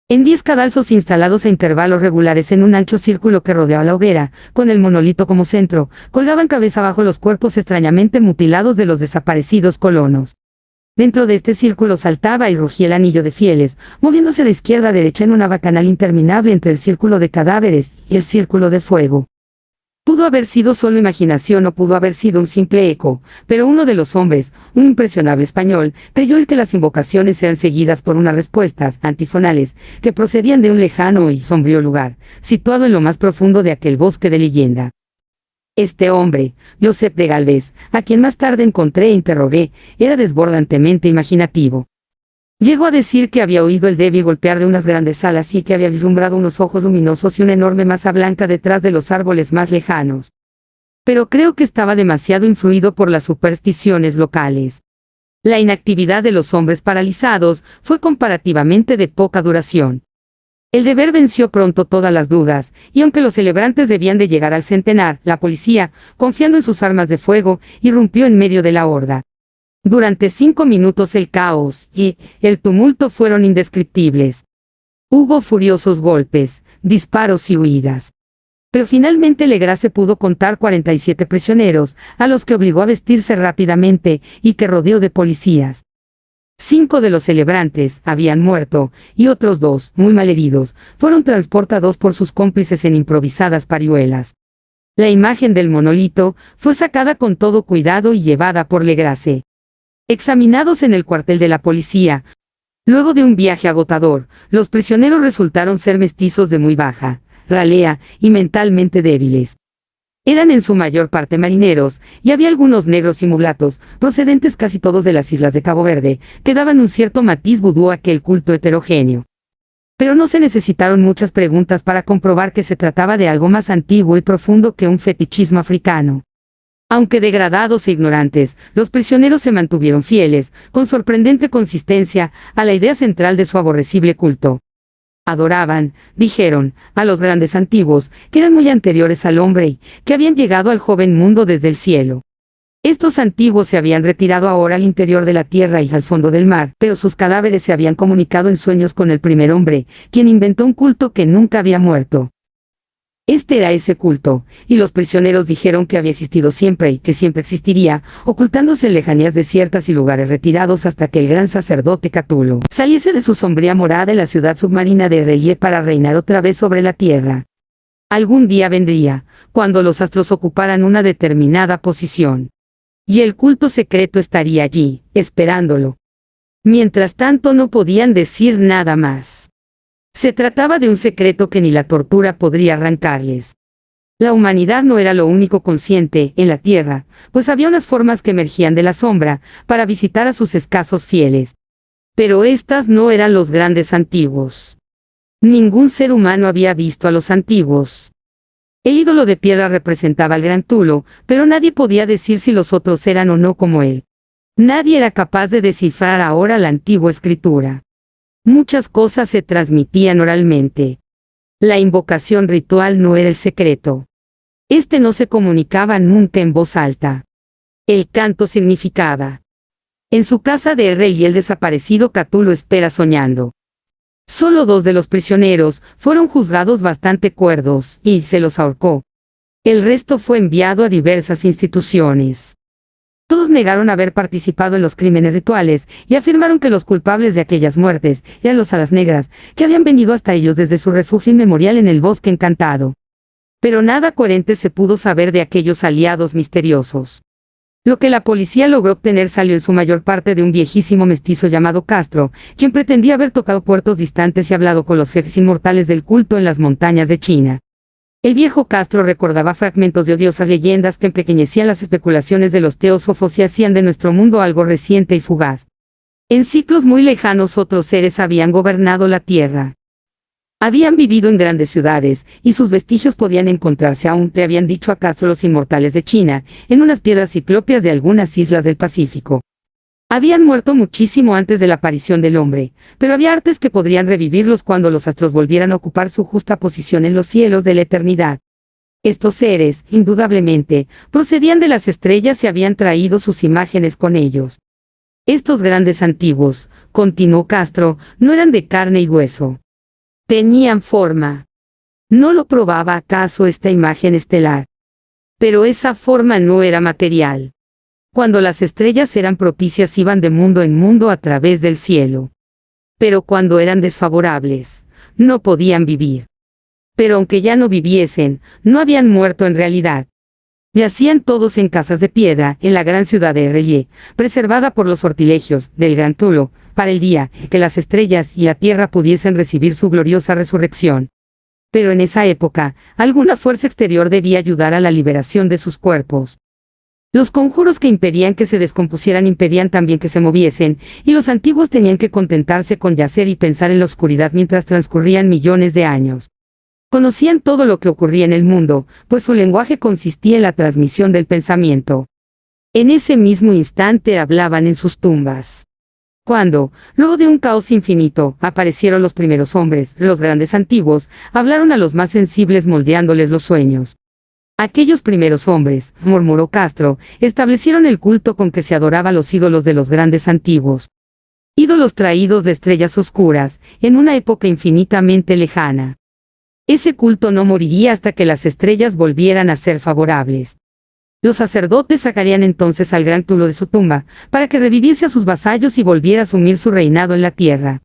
En 10 cadalsos instalados a intervalos regulares en un ancho círculo que rodeaba la hoguera, con el monolito como centro, colgaban cabeza abajo los cuerpos extrañamente mutilados de los desaparecidos colonos. Dentro de este círculo saltaba y rugía el anillo de fieles, moviéndose de izquierda a derecha en una bacanal interminable entre el círculo de cadáveres y el círculo de fuego. Pudo haber sido solo imaginación o pudo haber sido un simple eco, pero uno de los hombres, un impresionable español, creyó oír que las invocaciones eran seguidas por unas respuestas antifonales que procedían de un lejano y sombrío lugar, situado en lo más profundo de aquel bosque de leyenda. Este hombre, Josep de Galvez, a quien más tarde encontré e interrogué, era desbordantemente imaginativo. Llegó a decir que había oído el débil golpear de unas grandes alas y que había vislumbrado unos ojos luminosos y una enorme masa blanca detrás de los árboles más lejanos. Pero creo que estaba demasiado influido por las supersticiones locales. La inactividad de los hombres paralizados fue comparativamente de poca duración. El deber venció pronto todas las dudas, y aunque los celebrantes debían de llegar al centenar, la policía, confiando en sus armas de fuego, irrumpió en medio de la horda. Durante 5 minutos el caos y el tumulto fueron indescriptibles. Hubo furiosos golpes, disparos y huidas. Pero finalmente Legrasse pudo contar 47 prisioneros, a los que obligó a vestirse rápidamente, y que rodeó de policías. 5 de los celebrantes habían muerto, y otros 2, muy malheridos, fueron transportados por sus cómplices en improvisadas parihuelas. La imagen del monolito fue sacada con todo cuidado y llevada por Legrasse. Examinados en el cuartel de la policía, luego de un viaje agotador, los prisioneros resultaron ser mestizos de muy baja ralea y mentalmente débiles. Eran en su mayor parte marineros, y había algunos negros y mulatos, procedentes casi todos de las islas de Cabo Verde, que daban un cierto matiz vudú a aquel culto heterogéneo. Pero no se necesitaron muchas preguntas para comprobar que se trataba de algo más antiguo y profundo que un fetichismo africano. Aunque degradados e ignorantes, los prisioneros se mantuvieron fieles, con sorprendente consistencia, a la idea central de su aborrecible culto. Adoraban, dijeron, a los grandes antiguos, que eran muy anteriores al hombre y que habían llegado al joven mundo desde el cielo. Estos antiguos se habían retirado ahora al interior de la tierra y al fondo del mar, pero sus cadáveres se habían comunicado en sueños con el primer hombre, quien inventó un culto que nunca había muerto. Este era ese culto, y los prisioneros dijeron que había existido siempre y que siempre existiría, ocultándose en lejanías desiertas y lugares retirados hasta que el gran sacerdote Cthulhu saliese de su sombría morada en la ciudad submarina de R'lyeh para reinar otra vez sobre la tierra. Algún día vendría, cuando los astros ocuparan una determinada posición. Y el culto secreto estaría allí, esperándolo. Mientras tanto no podían decir nada más. Se trataba de un secreto que ni la tortura podría arrancarles. La humanidad no era lo único consciente en la tierra, pues había unas formas que emergían de la sombra para visitar a sus escasos fieles. Pero estas no eran los grandes antiguos. Ningún ser humano había visto a los antiguos. El ídolo de piedra representaba al gran Cthulhu, pero nadie podía decir si los otros eran o no como él. Nadie era capaz de descifrar ahora la antigua escritura. Muchas cosas se transmitían oralmente. La invocación ritual no era el secreto. Este no se comunicaba nunca en voz alta. El canto significaba: en su casa de rey el desaparecido Cthulhu espera soñando. Solo 2 de los prisioneros fueron juzgados bastante cuerdos, y se los ahorcó. El resto fue enviado a diversas instituciones. Todos negaron haber participado en los crímenes rituales, y afirmaron que los culpables de aquellas muertes eran los alas negras, que habían venido hasta ellos desde su refugio inmemorial en el bosque encantado. Pero nada coherente se pudo saber de aquellos aliados misteriosos. Lo que la policía logró obtener salió en su mayor parte de un viejísimo mestizo llamado Castro, quien pretendía haber tocado puertos distantes y hablado con los jefes inmortales del culto en las montañas de China. El viejo Castro recordaba fragmentos de odiosas leyendas que empequeñecían las especulaciones de los teósofos y hacían de nuestro mundo algo reciente y fugaz. En ciclos muy lejanos otros seres habían gobernado la tierra. Habían vivido en grandes ciudades, y sus vestigios podían encontrarse aún, le habían dicho acaso los inmortales de China, en unas piedras ciclópeas de algunas islas del Pacífico. Habían muerto muchísimo antes de la aparición del hombre, pero había artes que podrían revivirlos cuando los astros volvieran a ocupar su justa posición en los cielos de la eternidad. Estos seres, indudablemente, procedían de las estrellas y habían traído sus imágenes con ellos. Estos grandes antiguos, continuó Castro, no eran de carne y hueso. Tenían forma. ¿No lo probaba acaso esta imagen estelar? Pero esa forma no era material. Cuando las estrellas eran propicias iban de mundo en mundo a través del cielo. Pero cuando eran desfavorables, no podían vivir. Pero aunque ya no viviesen, no habían muerto en realidad. Yacían todos en casas de piedra, en la gran ciudad de R'lyeh, preservada por los sortilegios del Gran Tulo, para el día que las estrellas y la tierra pudiesen recibir su gloriosa resurrección. Pero en esa época, alguna fuerza exterior debía ayudar a la liberación de sus cuerpos. Los conjuros que impedían que se descompusieran impedían también que se moviesen, y los antiguos tenían que contentarse con yacer y pensar en la oscuridad mientras transcurrían millones de años. Conocían todo lo que ocurría en el mundo, pues su lenguaje consistía en la transmisión del pensamiento. En ese mismo instante hablaban en sus tumbas. Cuando, luego de un caos infinito, aparecieron los primeros hombres, los grandes antiguos, hablaron a los más sensibles moldeándoles los sueños. Aquellos primeros hombres, murmuró Castro, establecieron el culto con que se adoraba a los ídolos de los grandes antiguos. Ídolos traídos de estrellas oscuras, en una época infinitamente lejana. Ese culto no moriría hasta que las estrellas volvieran a ser favorables. Los sacerdotes sacarían entonces al gran Tulo de su tumba, para que reviviese a sus vasallos y volviera a asumir su reinado en la tierra.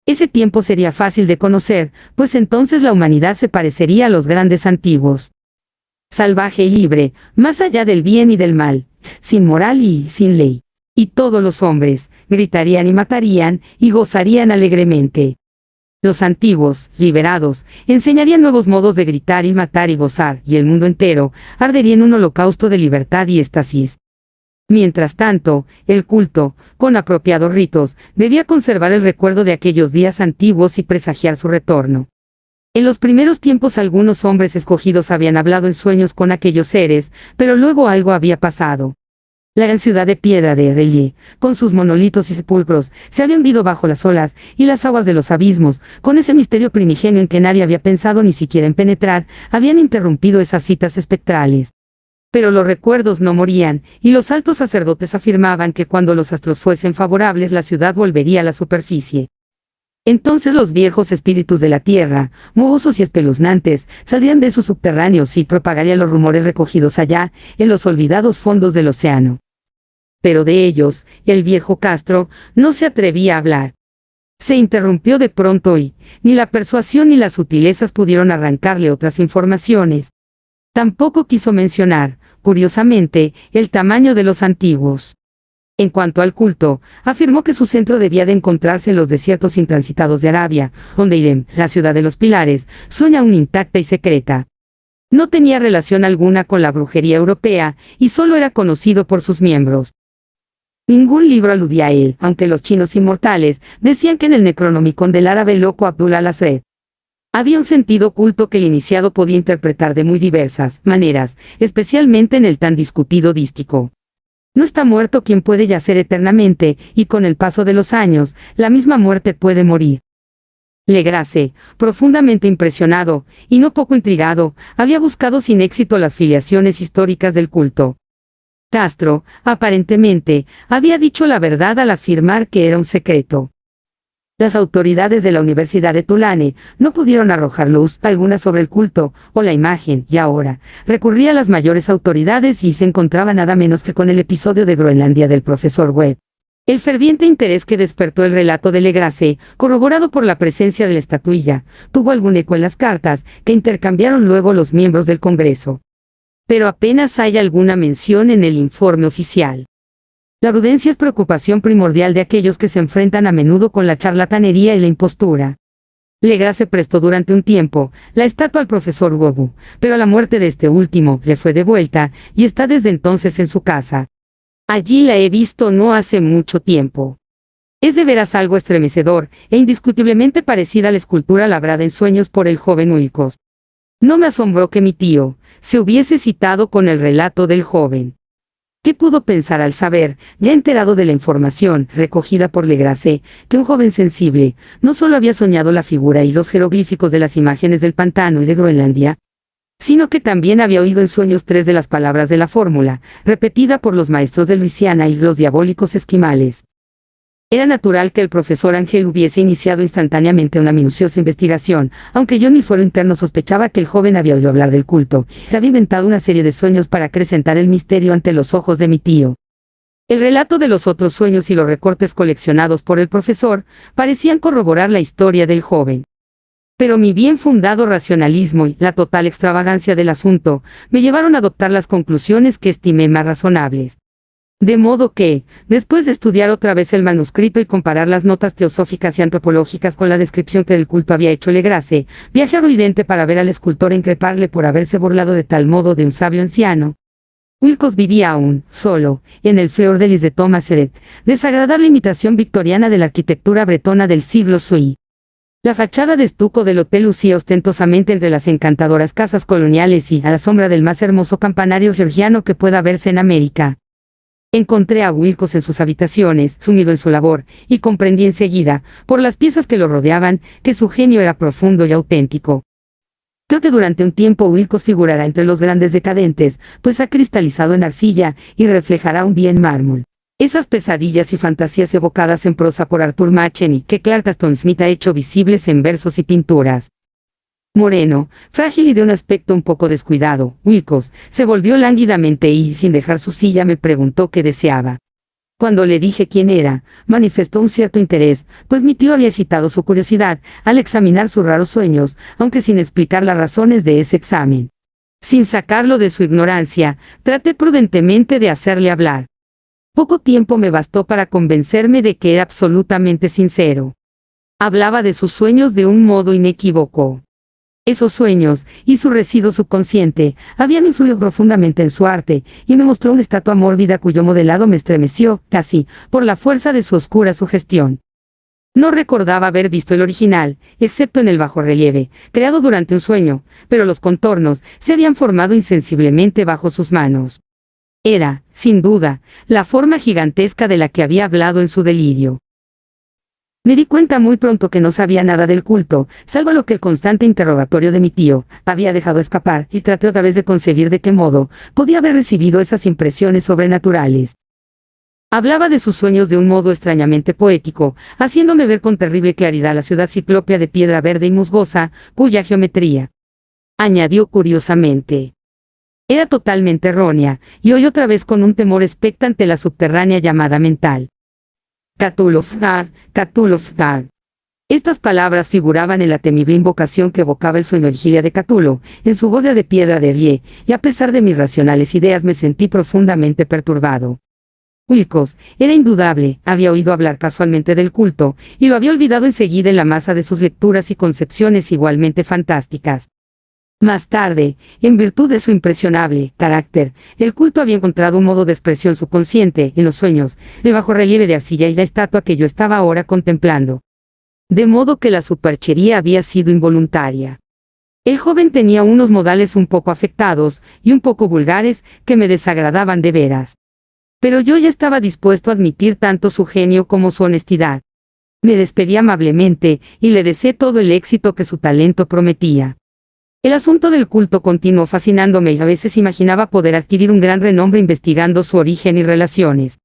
Ese tiempo sería fácil de conocer, pues entonces la humanidad se parecería a los grandes antiguos. Salvaje y libre, más allá del bien y del mal, sin moral y sin ley. Y todos los hombres, gritarían y matarían, y gozarían alegremente. Los antiguos, liberados, enseñarían nuevos modos de gritar y matar y gozar, y el mundo entero ardería en un holocausto de libertad y éxtasis. Mientras tanto, el culto, con apropiados ritos, debía conservar el recuerdo de aquellos días antiguos y presagiar su retorno. En los primeros tiempos algunos hombres escogidos habían hablado en sueños con aquellos seres, pero luego algo había pasado. La gran ciudad de piedra de R'lyeh, con sus monolitos y sepulcros, se había hundido bajo las olas y las aguas de los abismos, con ese misterio primigenio en que nadie había pensado ni siquiera en penetrar, habían interrumpido esas citas espectrales. Pero los recuerdos no morían, y los altos sacerdotes afirmaban que cuando los astros fuesen favorables la ciudad volvería a la superficie. Entonces los viejos espíritus de la tierra, mohosos y espeluznantes, saldrían de sus subterráneos y propagarían los rumores recogidos allá, en los olvidados fondos del océano. Pero de ellos, el viejo Castro, no se atrevía a hablar. Se interrumpió de pronto y, ni la persuasión ni las sutilezas pudieron arrancarle otras informaciones. Tampoco quiso mencionar, curiosamente, el tamaño de los antiguos. En cuanto al culto, afirmó que su centro debía de encontrarse en los desiertos intransitados de Arabia, donde Irem, la ciudad de los pilares, sueña aún intacta y secreta. No tenía relación alguna con la brujería europea, y solo era conocido por sus miembros. Ningún libro aludía a él, aunque los chinos inmortales decían que en el Necronomicon del árabe loco Abdul al-Asred había un sentido oculto que el iniciado podía interpretar de muy diversas maneras, especialmente en el tan discutido dístico. No está muerto quien puede yacer eternamente, y con el paso de los años, la misma muerte puede morir. Legrasse, profundamente impresionado, y no poco intrigado, había buscado sin éxito las filiaciones históricas del culto. Castro, aparentemente, había dicho la verdad al afirmar que era un secreto. Las autoridades de la Universidad de Tulane no pudieron arrojar luz alguna sobre el culto o la imagen, y ahora recurría a las mayores autoridades y se encontraba nada menos que con el episodio de Groenlandia del profesor Webb. El ferviente interés que despertó el relato de Legrasse, corroborado por la presencia de la estatuilla, tuvo algún eco en las cartas que intercambiaron luego los miembros del Congreso. Pero apenas hay alguna mención en el informe oficial. La prudencia es preocupación primordial de aquellos que se enfrentan a menudo con la charlatanería y la impostura. Legrasse prestó durante un tiempo la estatua al profesor Wobu, pero a la muerte de este último le fue devuelta y está desde entonces en su casa. Allí la he visto no hace mucho tiempo. Es de veras algo estremecedor, e indiscutiblemente parecida a la escultura labrada en sueños por el joven Wilcox. No me asombró que mi tío se hubiese citado con el relato del joven. ¿Qué pudo pensar al saber, ya enterado de la información recogida por Legrasse, que un joven sensible no solo había soñado la figura y los jeroglíficos de las imágenes del pantano y de Groenlandia, sino que también había oído en sueños 3 de las palabras de la fórmula, repetida por los maestros de Luisiana y los diabólicos esquimales? Era natural que el profesor Ángel hubiese iniciado instantáneamente una minuciosa investigación, aunque yo en mi fuero interno sospechaba que el joven había oído hablar del culto, y había inventado una serie de sueños para acrecentar el misterio ante los ojos de mi tío. El relato de los otros sueños y los recortes coleccionados por el profesor parecían corroborar la historia del joven. Pero mi bien fundado racionalismo y la total extravagancia del asunto me llevaron a adoptar las conclusiones que estimé más razonables. De modo que, después de estudiar otra vez el manuscrito y comparar las notas teosóficas y antropológicas con la descripción que del culto había hecho Legrasse, viajé a Providente para ver al escultor increparle por haberse burlado de tal modo de un sabio anciano. Wilcox vivía aún, solo, en el Fleur de Lis de Thomas Eret, desagradable imitación victoriana de la arquitectura bretona del siglo XVI. La fachada de estuco del hotel lucía ostentosamente entre las encantadoras casas coloniales y a la sombra del más hermoso campanario georgiano que pueda verse en América. Encontré a Wilcox en sus habitaciones, sumido en su labor, y comprendí enseguida, por las piezas que lo rodeaban, que su genio era profundo y auténtico. Creo que durante un tiempo Wilcox figurará entre los grandes decadentes, pues ha cristalizado en arcilla y reflejará un bien mármol. Esas pesadillas y fantasías evocadas en prosa por Arthur Machen y que Clark Aston Smith ha hecho visibles en versos y pinturas. Moreno, frágil y de un aspecto un poco descuidado, Wilcox se volvió lánguidamente y, sin dejar su silla, me preguntó qué deseaba. Cuando le dije quién era, manifestó un cierto interés, pues mi tío había excitado su curiosidad al examinar sus raros sueños, aunque sin explicar las razones de ese examen. Sin sacarlo de su ignorancia, traté prudentemente de hacerle hablar. Poco tiempo me bastó para convencerme de que era absolutamente sincero. Hablaba de sus sueños de un modo inequívoco. Esos sueños, y su residuo subconsciente, habían influido profundamente en su arte, y me mostró una estatua mórbida cuyo modelado me estremeció, casi, por la fuerza de su oscura sugestión. No recordaba haber visto el original, excepto en el bajorrelieve, creado durante un sueño, pero los contornos se habían formado insensiblemente bajo sus manos. Era, sin duda, la forma gigantesca de la que había hablado en su delirio. Me di cuenta muy pronto que no sabía nada del culto, salvo lo que el constante interrogatorio de mi tío había dejado escapar, y traté otra vez de concebir de qué modo podía haber recibido esas impresiones sobrenaturales. Hablaba de sus sueños de un modo extrañamente poético, haciéndome ver con terrible claridad la ciudad ciclópea de piedra verde y musgosa, cuya geometría, añadió curiosamente, era totalmente errónea, y hoy otra vez con un temor expectante la subterránea llamada mental. Cthulhu-Fgar, Cthulhu-Fgar. Estas palabras figuraban en la temible invocación que evocaba el sueño vigilia de Cthulhu, en su bóveda de piedra de Rie, y a pesar de mis racionales ideas me sentí profundamente perturbado. Wilcox, era indudable, había oído hablar casualmente del culto, y lo había olvidado enseguida en la masa de sus lecturas y concepciones igualmente fantásticas. Más tarde, en virtud de su impresionable carácter, el culto había encontrado un modo de expresión subconsciente en los sueños, el bajorrelieve de arcilla y la estatua que yo estaba ahora contemplando. De modo que la superchería había sido involuntaria. El joven tenía unos modales un poco afectados y un poco vulgares que me desagradaban de veras. Pero yo ya estaba dispuesto a admitir tanto su genio como su honestidad. Me despedí amablemente y le deseé todo el éxito que su talento prometía. El asunto del culto continuó fascinándome y a veces imaginaba poder adquirir un gran renombre investigando su origen y relaciones.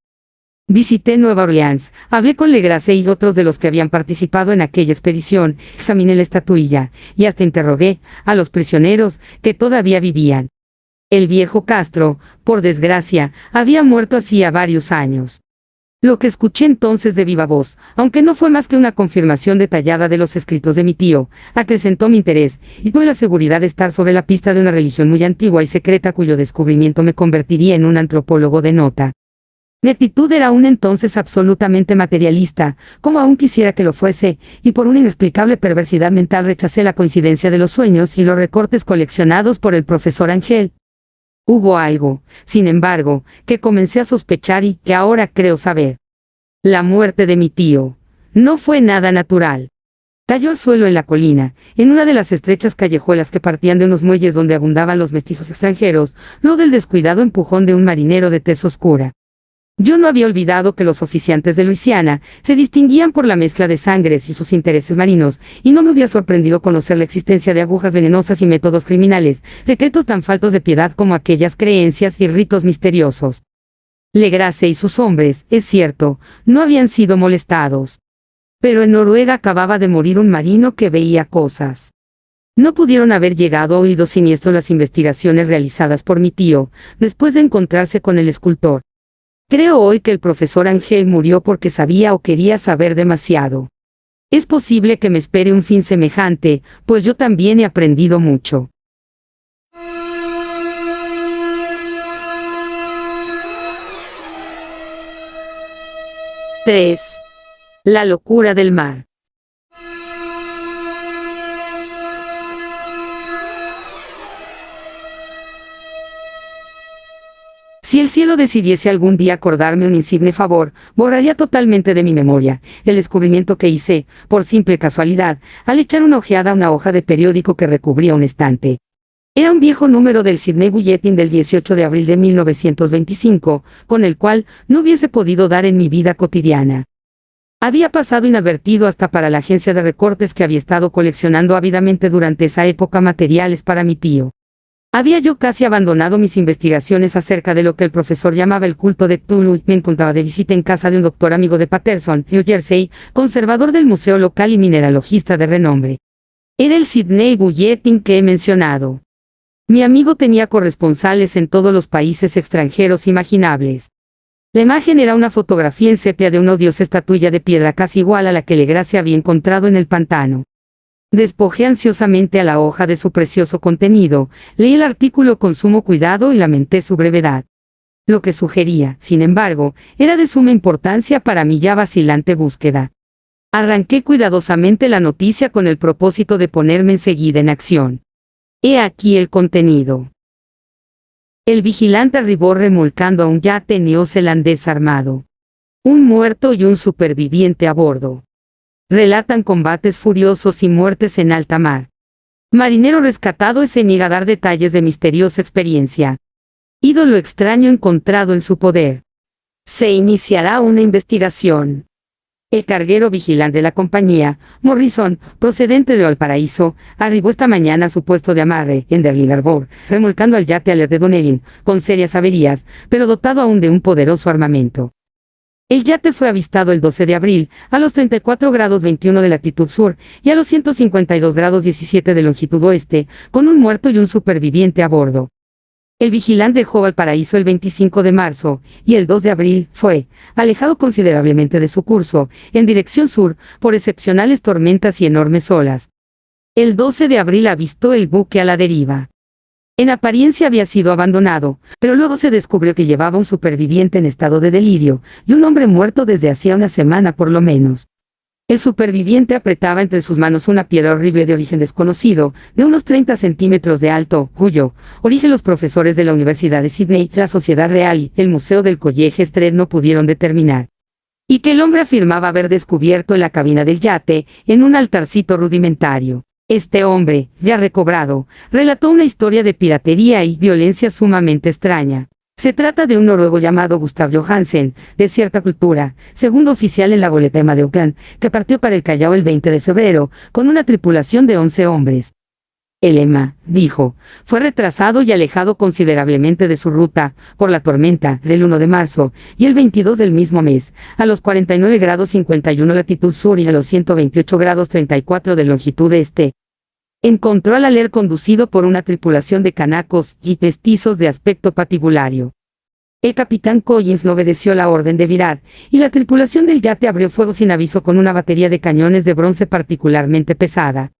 Visité Nueva Orleans, hablé con Legrasse y otros de los que habían participado en aquella expedición, examiné la estatuilla, y hasta interrogué a los prisioneros que todavía vivían. El viejo Castro, por desgracia, había muerto hacía varios años. Lo que escuché entonces de viva voz, aunque no fue más que una confirmación detallada de los escritos de mi tío, acrecentó mi interés, y tuve la seguridad de estar sobre la pista de una religión muy antigua y secreta cuyo descubrimiento me convertiría en un antropólogo de nota. Mi actitud era aún entonces absolutamente materialista, como aún quisiera que lo fuese, y por una inexplicable perversidad mental rechacé la coincidencia de los sueños y los recortes coleccionados por el profesor Ángel. Hubo algo, sin embargo, que comencé a sospechar y que ahora creo saber. La muerte de mi tío no fue nada natural. Cayó al suelo en la colina, en una de las estrechas callejuelas que partían de unos muelles donde abundaban los mestizos extranjeros, no del descuidado empujón de un marinero de tez oscura. Yo no había olvidado que los oficiantes de Luisiana se distinguían por la mezcla de sangres y sus intereses marinos, y no me había sorprendido conocer la existencia de agujas venenosas y métodos criminales, decretos tan faltos de piedad como aquellas creencias y ritos misteriosos. Legrace y sus hombres, es cierto, no habían sido molestados. Pero en Noruega acababa de morir un marino que veía cosas. No pudieron haber llegado a oídos siniestros las investigaciones realizadas por mi tío, después de encontrarse con el escultor. Creo hoy que el profesor Ángel murió porque sabía o quería saber demasiado. Es posible que me espere un fin semejante, pues yo también he aprendido mucho. ¡3! La locura del mar. Si el cielo decidiese algún día acordarme un insigne favor, borraría totalmente de mi memoria el descubrimiento que hice, por simple casualidad, al echar una ojeada a una hoja de periódico que recubría un estante. Era un viejo número del Sydney Bulletin del 18 de abril de 1925, con el cual no hubiese podido dar en mi vida cotidiana. Había pasado inadvertido hasta para la agencia de recortes que había estado coleccionando ávidamente durante esa época materiales para mi tío. Había yo casi abandonado mis investigaciones acerca de lo que el profesor llamaba el culto de Cthulhu. Me encontraba de visita en casa de un doctor amigo de Paterson, New Jersey, conservador del museo local y mineralogista de renombre. Era el Sydney Bulletin que he mencionado. Mi amigo tenía corresponsales en todos los países extranjeros imaginables. La imagen era una fotografía en sepia de una odiosa estatuilla de piedra casi igual a la que Legrace había encontrado en el pantano. Despojé ansiosamente a la hoja de su precioso contenido, leí el artículo con sumo cuidado y lamenté su brevedad. Lo que sugería, sin embargo, era de suma importancia para mi ya vacilante búsqueda. Arranqué cuidadosamente la noticia con el propósito de ponerme enseguida en acción. He aquí el contenido. El vigilante arribó remolcando a un yate neozelandés armado. Un muerto y un superviviente a bordo. Relatan combates furiosos y muertes en alta mar. Marinero rescatado se niega a dar detalles de misteriosa experiencia. Ídolo extraño encontrado en su poder. Se iniciará una investigación. El carguero vigilante de la compañía, Morrison, procedente de Valparaíso, arribó esta mañana a su puesto de amarre, en Darling Harbour, remolcando al yate Alert de Dunedin, con serias averías, pero dotado aún de un poderoso armamento. El yate fue avistado el 12 de abril, a los 34 grados 21 de latitud sur, y a los 152 grados 17 de longitud oeste, con un muerto y un superviviente a bordo. El vigilante dejó Valparaíso el 25 de marzo, y el 2 de abril fue, alejado considerablemente de su curso, en dirección sur, por excepcionales tormentas y enormes olas. El 12 de abril avistó el buque a la deriva. En apariencia había sido abandonado, pero luego se descubrió que llevaba un superviviente en estado de delirio, y un hombre muerto desde hacía una semana por lo menos. El superviviente apretaba entre sus manos una piedra horrible de origen desconocido, de unos 30 centímetros de alto, cuyo origen los profesores de la Universidad de Sydney, la Sociedad Real y el Museo del College Street no pudieron determinar. Y que el hombre afirmaba haber descubierto en la cabina del yate, en un altarcito rudimentario. Este hombre, ya recobrado, relató una historia de piratería y violencia sumamente extraña. Se trata de un noruego llamado Gustav Johansen, de cierta cultura, segundo oficial en la goleta Emma de Auckland, que partió para el Callao el 20 de febrero, con una tripulación de 11 hombres. El Emma, dijo, fue retrasado y alejado considerablemente de su ruta, por la tormenta, del 1 de marzo, y el 22 del mismo mes, a los 49 grados 51 latitud sur y a los 128 grados 34 de longitud este. Encontró al Alert conducido por una tripulación de canacos y mestizos de aspecto patibulario. El capitán Collins no obedeció la orden de virar, y la tripulación del yate abrió fuego sin aviso con una batería de cañones de bronce particularmente pesada.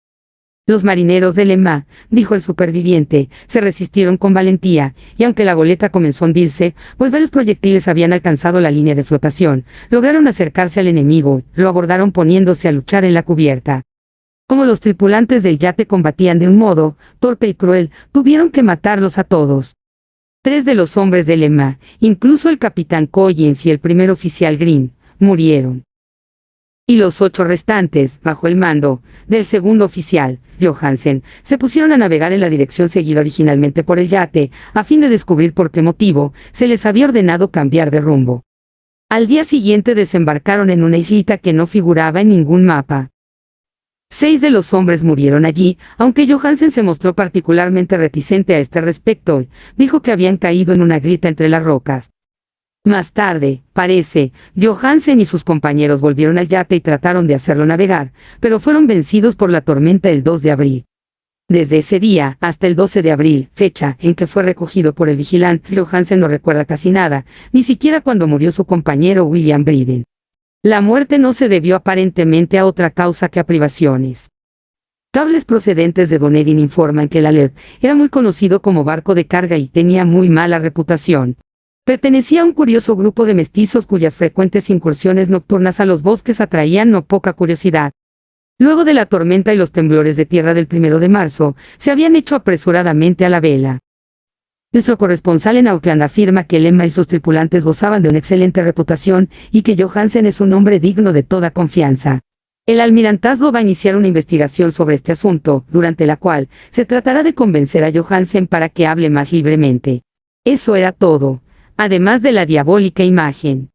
Los marineros del Emma, dijo el superviviente, se resistieron con valentía, y aunque la goleta comenzó a hundirse, pues varios proyectiles habían alcanzado la línea de flotación, lograron acercarse al enemigo, lo abordaron poniéndose a luchar en la cubierta. Como los tripulantes del yate combatían de un modo torpe y cruel, tuvieron que matarlos a todos. 3 de los hombres del Emma, incluso el capitán Collins y el primer oficial Green, murieron. Y los 8 restantes, bajo el mando del segundo oficial, Johansen, se pusieron a navegar en la dirección seguida originalmente por el yate, a fin de descubrir por qué motivo se les había ordenado cambiar de rumbo. Al día siguiente desembarcaron en una islita que no figuraba en ningún mapa. 6 de los hombres murieron allí, aunque Johansen se mostró particularmente reticente a este respecto. Dijo que habían caído en una grieta entre las rocas. Más tarde, parece, Johansen y sus compañeros volvieron al yate y trataron de hacerlo navegar, pero fueron vencidos por la tormenta el 2 de abril. Desde ese día hasta el 12 de abril, fecha en que fue recogido por el vigilante, Johansen no recuerda casi nada, ni siquiera cuando murió su compañero William Briden. La muerte no se debió aparentemente a otra causa que a privaciones. Cables procedentes de Dunedin informan que el Alert era muy conocido como barco de carga y tenía muy mala reputación. Pertenecía a un curioso grupo de mestizos cuyas frecuentes incursiones nocturnas a los bosques atraían no poca curiosidad. Luego de la tormenta y los temblores de tierra del 1 de marzo, se habían hecho apresuradamente a la vela. Nuestro corresponsal en Auckland afirma que Lemma y sus tripulantes gozaban de una excelente reputación y que Johansen es un hombre digno de toda confianza. El almirantazgo va a iniciar una investigación sobre este asunto, durante la cual se tratará de convencer a Johansen para que hable más libremente. Eso era todo, además de la diabólica imagen.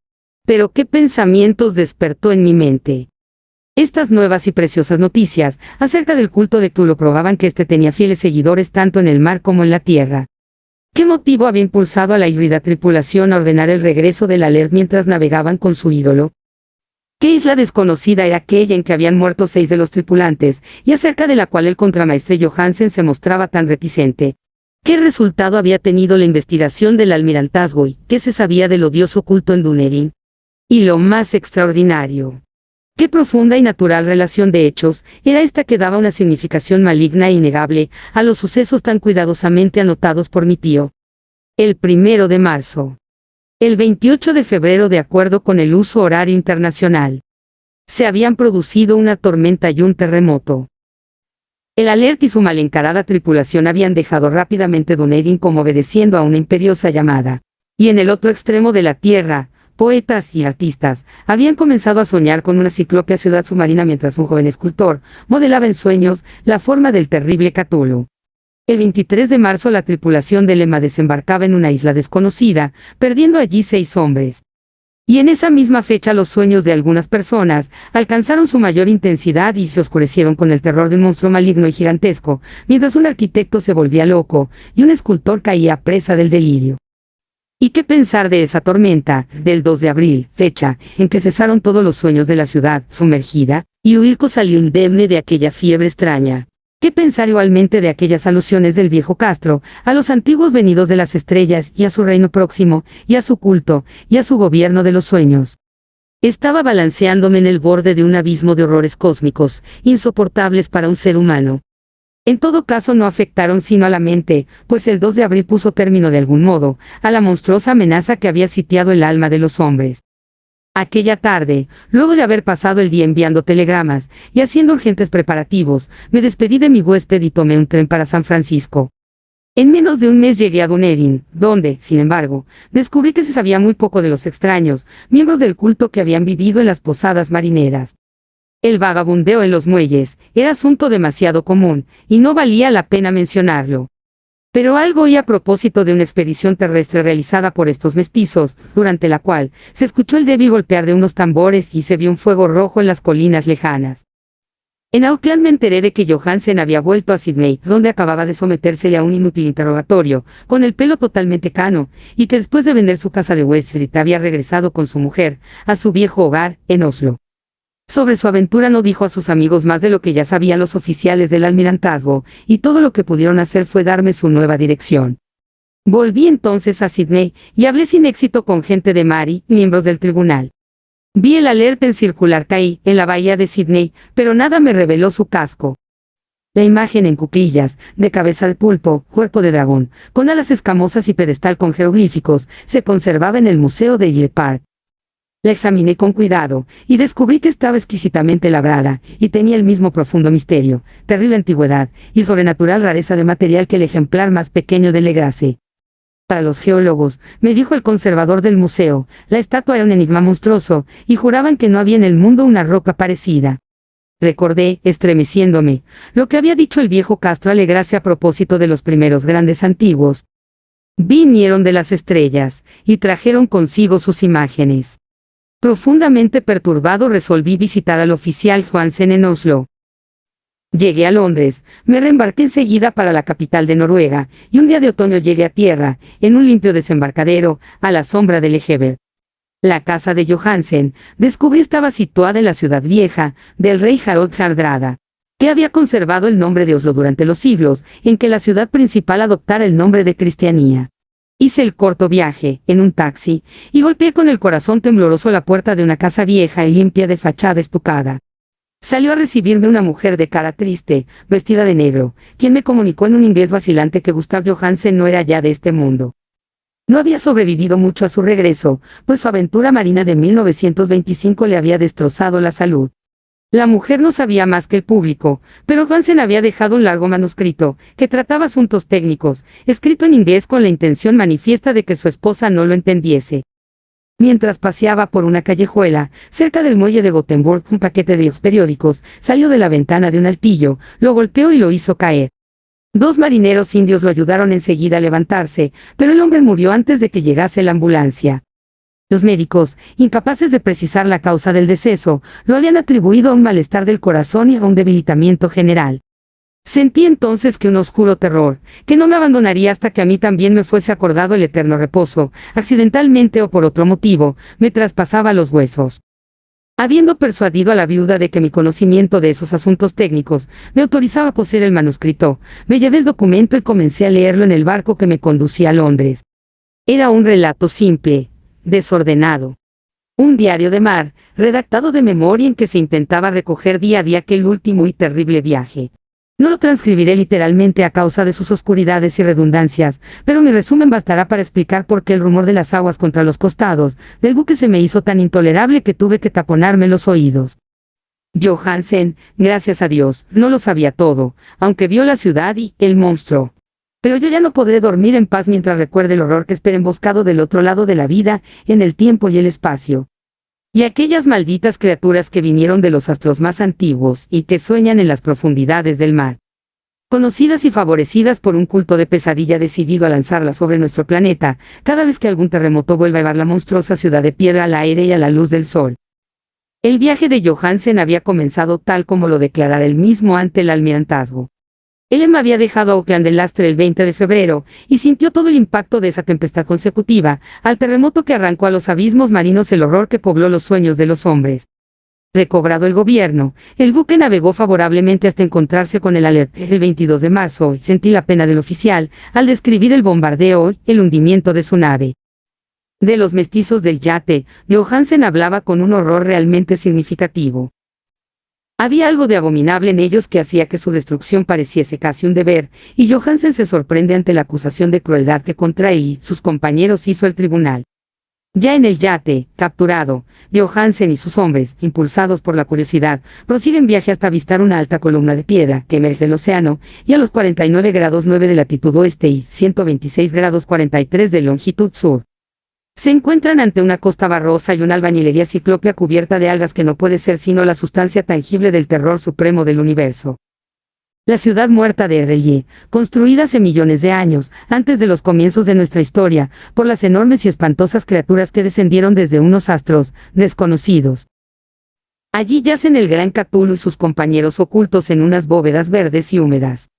Pero qué pensamientos despertó en mi mente. Estas nuevas y preciosas noticias acerca del culto de Cthulhu probaban que éste tenía fieles seguidores tanto en el mar como en la tierra. ¿Qué motivo había impulsado a la híbrida tripulación a ordenar el regreso del Alert mientras navegaban con su ídolo? ¿Qué isla desconocida era aquella en que habían muerto 6 de los tripulantes, y acerca de la cual el contramaestre Johansen se mostraba tan reticente? ¿Qué resultado había tenido la investigación del almirantazgo y qué se sabía del odioso culto en Dunedin? Y lo más extraordinario, qué profunda y natural relación de hechos era esta que daba una significación maligna e innegable a los sucesos tan cuidadosamente anotados por mi tío. El 1 de marzo. El 28 de febrero, de acuerdo con el uso horario internacional, se habían producido una tormenta y un terremoto. El Alert y su mal encarada tripulación habían dejado rápidamente Dunedin como obedeciendo a una imperiosa llamada. Y en el otro extremo de la tierra, poetas y artistas habían comenzado a soñar con una ciclópea ciudad submarina mientras un joven escultor modelaba en sueños la forma del terrible Cthulhu. El 23 de marzo la tripulación de Lemma desembarcaba en una isla desconocida, perdiendo allí 6 hombres. Y en esa misma fecha los sueños de algunas personas alcanzaron su mayor intensidad y se oscurecieron con el terror de un monstruo maligno y gigantesco, mientras un arquitecto se volvía loco y un escultor caía presa del delirio. ¿Y qué pensar de esa tormenta, del 2 de abril, fecha en que cesaron todos los sueños de la ciudad sumergida, y Wilco salió indemne de aquella fiebre extraña? ¿Qué pensar igualmente de aquellas alusiones del viejo Castro, a los antiguos venidos de las estrellas, y a su reino próximo, y a su culto, y a su gobierno de los sueños? Estaba balanceándome en el borde de un abismo de horrores cósmicos, insoportables para un ser humano. En todo caso no afectaron sino a la mente, pues el 2 de abril puso término de algún modo a la monstruosa amenaza que había sitiado el alma de los hombres. Aquella tarde, luego de haber pasado el día enviando telegramas y haciendo urgentes preparativos, me despedí de mi huésped y tomé un tren para San Francisco. En menos de un mes llegué a Dunedin, donde, sin embargo, descubrí que se sabía muy poco de los extraños miembros del culto que habían vivido en las posadas marineras. El vagabundeo en los muelles era asunto demasiado común, y no valía la pena mencionarlo. Pero algo oí a propósito de una expedición terrestre realizada por estos mestizos, durante la cual se escuchó el débil golpear de unos tambores y se vio un fuego rojo en las colinas lejanas. En Auckland me enteré de que Johansen había vuelto a Sydney, donde acababa de sometérsele a un inútil interrogatorio, con el pelo totalmente cano, y que después de vender su casa de West Street había regresado con su mujer, a su viejo hogar, en Oslo. Sobre su aventura no dijo a sus amigos más de lo que ya sabían los oficiales del almirantazgo, y todo lo que pudieron hacer fue darme su nueva dirección. Volví entonces a Sydney, y hablé sin éxito con gente de mar y miembros del tribunal. Vi el Alert en Circular Quay, en la bahía de Sydney, pero nada me reveló su casco. La imagen en cuclillas, de cabeza de pulpo, cuerpo de dragón, con alas escamosas y pedestal con jeroglíficos, se conservaba en el Museo de Yale Park. La examiné con cuidado, y descubrí que estaba exquisitamente labrada, y tenía el mismo profundo misterio, terrible antigüedad, y sobrenatural rareza de material que el ejemplar más pequeño de Legrasse. Para los geólogos, me dijo el conservador del museo, la estatua era un enigma monstruoso, y juraban que no había en el mundo una roca parecida. Recordé, estremeciéndome, lo que había dicho el viejo Castro Alegrarse a propósito de los primeros grandes antiguos. Vinieron de las estrellas, y trajeron consigo sus imágenes. Profundamente perturbado resolví visitar al oficial Johansen en Oslo. Llegué a Londres, me reembarqué enseguida para la capital de Noruega, y un día de otoño llegué a tierra, en un limpio desembarcadero, a la sombra del Egeber. La casa de Johansen, descubrí estaba situada en la ciudad vieja, del rey Harald Hardrada, que había conservado el nombre de Oslo durante los siglos, en que la ciudad principal adoptara el nombre de Cristianía. Hice el corto viaje, en un taxi, y golpeé con el corazón tembloroso la puerta de una casa vieja y limpia de fachada estucada. Salió a recibirme una mujer de cara triste, vestida de negro, quien me comunicó en un inglés vacilante que Gustav Johansen no era ya de este mundo. No había sobrevivido mucho a su regreso, pues su aventura marina de 1925 le había destrozado la salud. La mujer no sabía más que el público, pero Johansen había dejado un largo manuscrito, que trataba asuntos técnicos, escrito en inglés con la intención manifiesta de que su esposa no lo entendiese. Mientras paseaba por una callejuela, cerca del muelle de Gothenburg, un paquete de los periódicos salió de la ventana de un altillo, lo golpeó y lo hizo caer. 2 marineros indios lo ayudaron enseguida a levantarse, pero el hombre murió antes de que llegase la ambulancia. Los médicos, incapaces de precisar la causa del deceso, lo habían atribuido a un malestar del corazón y a un debilitamiento general. Sentí entonces que un oscuro terror, que no me abandonaría hasta que a mí también me fuese acordado el eterno reposo, accidentalmente o por otro motivo, me traspasaba los huesos. Habiendo persuadido a la viuda de que mi conocimiento de esos asuntos técnicos me autorizaba a poseer el manuscrito, me llevé el documento y comencé a leerlo en el barco que me conducía a Londres. Era un relato simple, desordenado. Un diario de mar, redactado de memoria en que se intentaba recoger día a día aquel último y terrible viaje. No lo transcribiré literalmente a causa de sus oscuridades y redundancias, pero mi resumen bastará para explicar por qué el rumor de las aguas contra los costados del buque se me hizo tan intolerable que tuve que taponarme los oídos. Johansen, gracias a Dios, no lo sabía todo, aunque vio la ciudad y el monstruo. Pero yo ya no podré dormir en paz mientras recuerde el horror que espera emboscado del otro lado de la vida, en el tiempo y el espacio. Y aquellas malditas criaturas que vinieron de los astros más antiguos y que sueñan en las profundidades del mar. Conocidas y favorecidas por un culto de pesadilla decidido a lanzarlas sobre nuestro planeta, cada vez que algún terremoto vuelva a llevar la monstruosa ciudad de piedra al aire y a la luz del sol. El viaje de Johansen había comenzado tal como lo declarara él mismo ante el almirantazgo. Él me había dejado a Auckland del lastre el 20 de febrero, y sintió todo el impacto de esa tempestad consecutiva, al terremoto que arrancó a los abismos marinos el horror que pobló los sueños de los hombres. Recobrado el gobierno, el buque navegó favorablemente hasta encontrarse con el Alert el 22 de marzo, y sentí la pena del oficial, al describir el bombardeo y el hundimiento de su nave. De los mestizos del yate, Johansen hablaba con un horror realmente significativo. Había algo de abominable en ellos que hacía que su destrucción pareciese casi un deber, y Johansen se sorprende ante la acusación de crueldad que contra él y sus compañeros hizo el tribunal. Ya en el yate, capturado, Johansen y sus hombres, impulsados por la curiosidad, prosiguen viaje hasta avistar una alta columna de piedra que emerge del océano, y a los 49 grados 9 de latitud oeste y 126 grados 43 de longitud sur. Se encuentran ante una costa barrosa y una albañilería ciclópea cubierta de algas que no puede ser sino la sustancia tangible del terror supremo del universo. La ciudad muerta de R'lyeh, construida hace millones de años, antes de los comienzos de nuestra historia, por las enormes y espantosas criaturas que descendieron desde unos astros desconocidos. Allí yacen el gran Cthulhu y sus compañeros ocultos en unas bóvedas verdes y húmedas.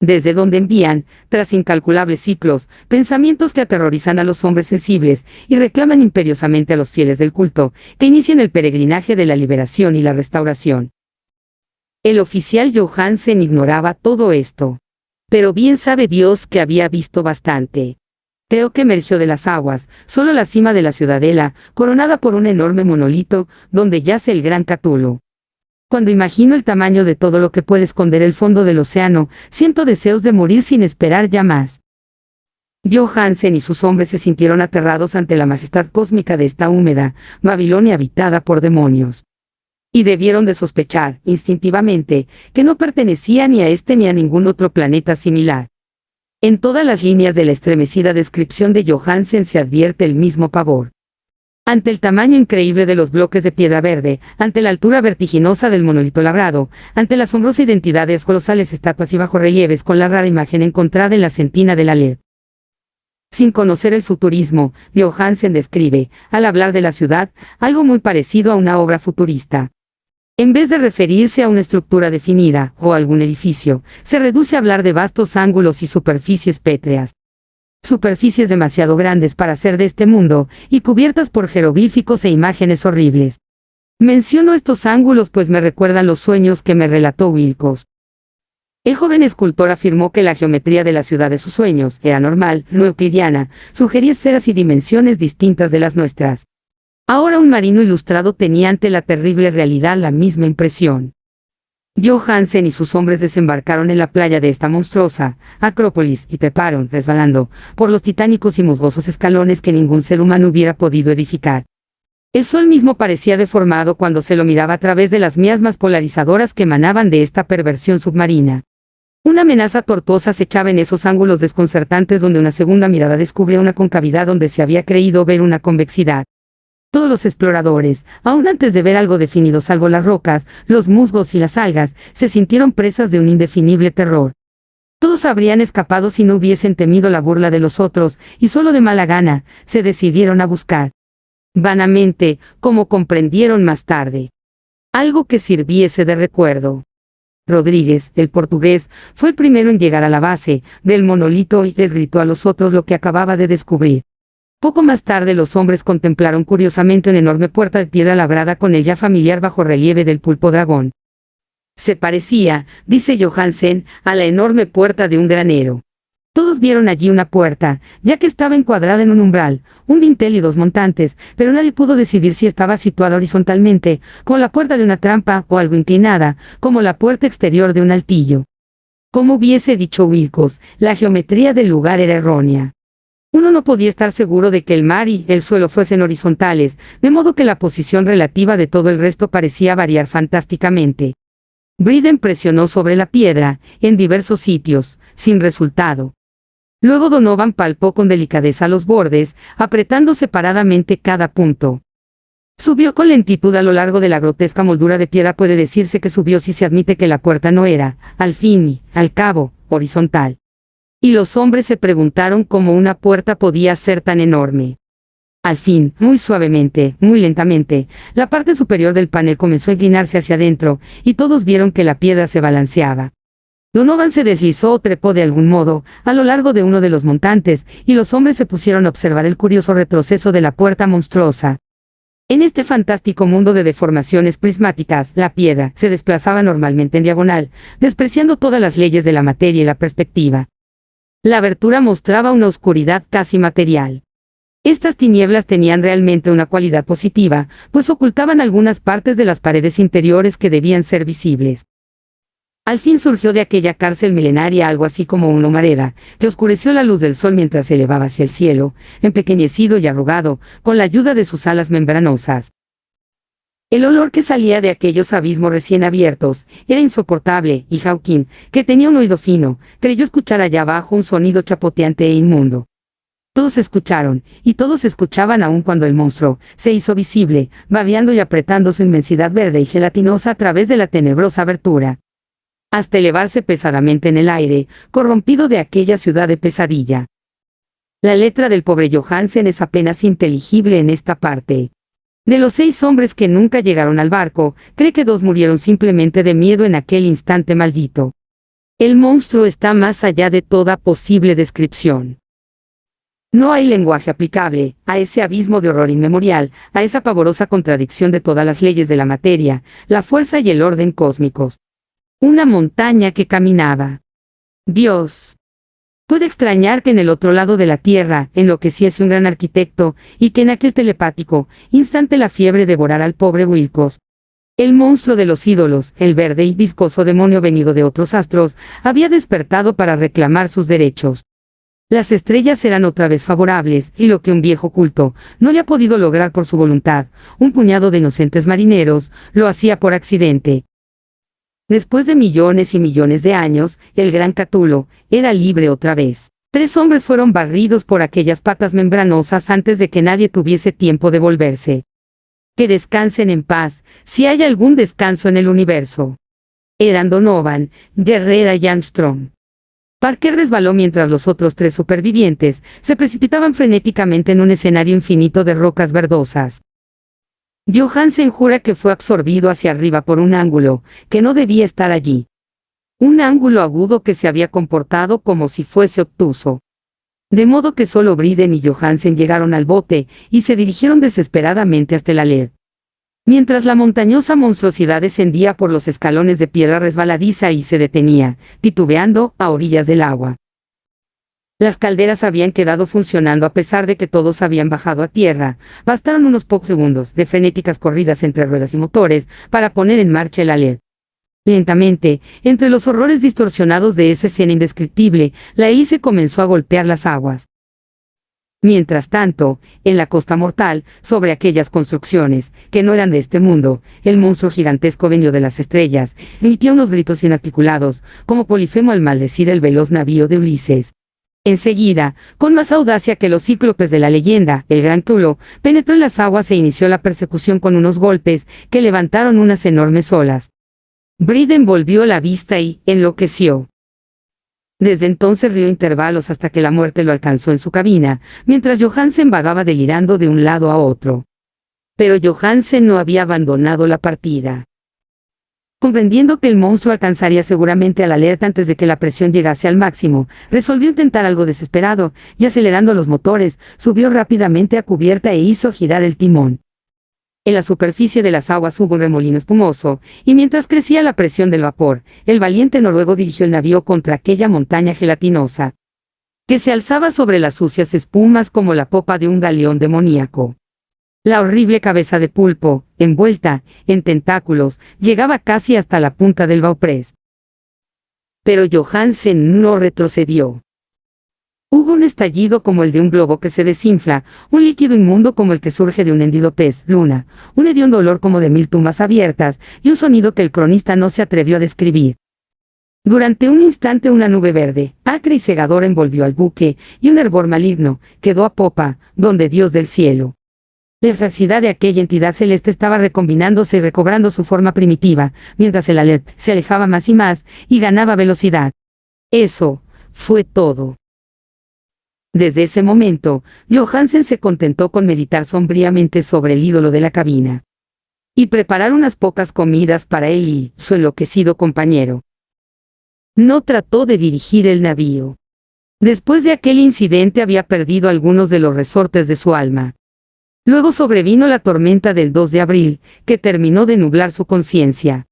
Desde donde envían, tras incalculables ciclos, pensamientos que aterrorizan a los hombres sensibles y reclaman imperiosamente a los fieles del culto, que inician el peregrinaje de la liberación y la restauración. El oficial Johansen ignoraba todo esto. Pero bien sabe Dios que había visto bastante. Creo que emergió de las aguas, solo la cima de la ciudadela, coronada por un enorme monolito, donde yace el gran Cthulhu. Cuando imagino el tamaño de todo lo que puede esconder el fondo del océano, siento deseos de morir sin esperar ya más. Johansen y sus hombres se sintieron aterrados ante la majestad cósmica de esta húmeda Babilonia habitada por demonios. Y debieron de sospechar, instintivamente, que no pertenecía ni a este ni a ningún otro planeta similar. En todas las líneas de la estremecida descripción de Johansen se advierte el mismo pavor. Ante el tamaño increíble de los bloques de piedra verde, ante la altura vertiginosa del monolito labrado, ante la asombrosa identidad de las colosales estatuas y bajorrelieves con la rara imagen encontrada en la sentina de la LED. Sin conocer el futurismo, Johansen describe, al hablar de la ciudad, algo muy parecido a una obra futurista. En vez de referirse a una estructura definida, o algún edificio, se reduce a hablar de vastos ángulos y superficies pétreas. Superficies demasiado grandes para ser de este mundo, y cubiertas por jeroglíficos e imágenes horribles. Menciono estos ángulos pues me recuerdan los sueños que me relató Wilkos. El joven escultor afirmó que la geometría de la ciudad de sus sueños era normal, no euclidiana, sugería esferas y dimensiones distintas de las nuestras. Ahora un marino ilustrado tenía ante la terrible realidad la misma impresión. Johansen y sus hombres desembarcaron en la playa de esta monstruosa Acrópolis y treparon, resbalando, por los titánicos y musgosos escalones que ningún ser humano hubiera podido edificar. El sol mismo parecía deformado cuando se lo miraba a través de las miasmas polarizadoras que emanaban de esta perversión submarina. Una amenaza tortuosa acechaba en esos ángulos desconcertantes donde una segunda mirada descubría una concavidad donde se había creído ver una convexidad. Todos los exploradores, aún antes de ver algo definido salvo las rocas, los musgos y las algas, se sintieron presas de un indefinible terror. Todos habrían escapado si no hubiesen temido la burla de los otros, y solo de mala gana, se decidieron a buscar. Vanamente, como comprendieron más tarde. Algo que sirviese de recuerdo. Rodríguez, el portugués, fue el primero en llegar a la base del monolito y les gritó a los otros lo que acababa de descubrir. Poco más tarde los hombres contemplaron curiosamente una enorme puerta de piedra labrada con el ya familiar bajorrelieve del pulpo dragón. Se parecía, dice Johansen, a la enorme puerta de un granero. Todos vieron allí una puerta, ya que estaba encuadrada en un umbral, un dintel y dos montantes, pero nadie pudo decidir si estaba situada horizontalmente, como la puerta de una trampa, o algo inclinada, como la puerta exterior de un altillo. Como hubiese dicho Wilkos, la geometría del lugar era errónea. Uno no podía estar seguro de que el mar y el suelo fuesen horizontales, de modo que la posición relativa de todo el resto parecía variar fantásticamente. Briden presionó sobre la piedra, en diversos sitios, sin resultado. Luego Donovan palpó con delicadeza los bordes, apretando separadamente cada punto. Subió con lentitud a lo largo de la grotesca moldura de piedra. Puede decirse que subió si se admite que la puerta no era, al fin y al cabo, horizontal. Y los hombres se preguntaron cómo una puerta podía ser tan enorme. Al fin, muy suavemente, muy lentamente, la parte superior del panel comenzó a inclinarse hacia adentro, y todos vieron que la piedra se balanceaba. Donovan se deslizó o trepó de algún modo, a lo largo de uno de los montantes, y los hombres se pusieron a observar el curioso retroceso de la puerta monstruosa. En este fantástico mundo de deformaciones prismáticas, la piedra se desplazaba normalmente en diagonal, despreciando todas las leyes de la materia y la perspectiva. La abertura mostraba una oscuridad casi material. Estas tinieblas tenían realmente una cualidad positiva, pues ocultaban algunas partes de las paredes interiores que debían ser visibles. Al fin surgió de aquella cárcel milenaria algo así como una humareda, que oscureció la luz del sol mientras se elevaba hacia el cielo, empequeñecido y arrugado, con la ayuda de sus alas membranosas. El olor que salía de aquellos abismos recién abiertos era insoportable, y Hawking, que tenía un oído fino, creyó escuchar allá abajo un sonido chapoteante e inmundo. Todos escucharon, y todos escuchaban aún cuando el monstruo se hizo visible, babeando y apretando su inmensidad verde y gelatinosa a través de la tenebrosa abertura, hasta elevarse pesadamente en el aire, corrompido de aquella ciudad de pesadilla. La letra del pobre Johansen es apenas inteligible en esta parte. De los 6 hombres que nunca llegaron al barco, cree que 2 murieron simplemente de miedo en aquel instante maldito. El monstruo está más allá de toda posible descripción. No hay lenguaje aplicable a ese abismo de horror inmemorial, a esa pavorosa contradicción de todas las leyes de la materia, la fuerza y el orden cósmicos. Una montaña que caminaba. Dios. Puede extrañar que en el otro lado de la tierra enloqueciese un gran arquitecto, y que en aquel telepático instante la fiebre devorara al pobre Wilkos. El monstruo de los ídolos, el verde y viscoso demonio venido de otros astros, había despertado para reclamar sus derechos. Las estrellas eran otra vez favorables, y lo que un viejo culto no le ha podido lograr por su voluntad, un puñado de inocentes marineros, lo hacía por accidente. Después de millones y millones de años, el gran Cthulhu era libre otra vez. 3 hombres fueron barridos por aquellas patas membranosas antes de que nadie tuviese tiempo de volverse. Que descansen en paz, si hay algún descanso en el universo. Eran Donovan, Guerrera y Armstrong. Parker resbaló mientras los otros 3 supervivientes se precipitaban frenéticamente en un escenario infinito de rocas verdosas. Johansen jura que fue absorbido hacia arriba por un ángulo que no debía estar allí. Un ángulo agudo que se había comportado como si fuese obtuso. De modo que solo Briden y Johansen llegaron al bote y se dirigieron desesperadamente hasta el alert. Mientras la montañosa monstruosidad descendía por los escalones de piedra resbaladiza y se detenía, titubeando, a orillas del agua. Las calderas habían quedado funcionando a pesar de que todos habían bajado a tierra. Bastaron unos pocos segundos de frenéticas corridas entre ruedas y motores para poner en marcha el alert. Lentamente, entre los horrores distorsionados de esa escena indescriptible, la hélice comenzó a golpear las aguas. Mientras tanto, en la costa mortal, sobre aquellas construcciones, que no eran de este mundo, el monstruo gigantesco venido de las estrellas, emitió unos gritos inarticulados, como Polifemo al maldecir el veloz navío de Ulises. Enseguida, con más audacia que los cíclopes de la leyenda, el gran Cthulhu penetró en las aguas e inició la persecución con unos golpes que levantaron unas enormes olas. Briden volvió la vista y enloqueció. Desde entonces rió intervalos hasta que la muerte lo alcanzó en su cabina, mientras Johansen vagaba delirando de un lado a otro. Pero Johansen no había abandonado la partida. Comprendiendo que el monstruo alcanzaría seguramente al alerta antes de que la presión llegase al máximo, resolvió intentar algo desesperado, y acelerando los motores, subió rápidamente a cubierta e hizo girar el timón. En la superficie de las aguas hubo un remolino espumoso, y mientras crecía la presión del vapor, el valiente noruego dirigió el navío contra aquella montaña gelatinosa, que se alzaba sobre las sucias espumas como la popa de un galeón demoníaco. La horrible cabeza de pulpo, envuelta en tentáculos, llegaba casi hasta la punta del bauprés. Pero Johansen no retrocedió. Hubo un estallido como el de un globo que se desinfla, un líquido inmundo como el que surge de un hendido pez luna, un hediondo olor como de 1000 tumbas abiertas, y un sonido que el cronista no se atrevió a describir. Durante un instante una nube verde, acre y cegadora envolvió al buque, y un hervor maligno quedó a popa, donde Dios del cielo. La efusividad de aquella entidad celeste estaba recombinándose y recobrando su forma primitiva, mientras el alert se alejaba más y más, y ganaba velocidad. Eso fue todo. Desde ese momento, Johansen se contentó con meditar sombríamente sobre el ídolo de la cabina. Y preparar unas pocas comidas para él y su enloquecido compañero. No trató de dirigir el navío. Después de aquel incidente había perdido algunos de los resortes de su alma. Luego sobrevino la tormenta del 2 de abril, que terminó de nublar su conciencia.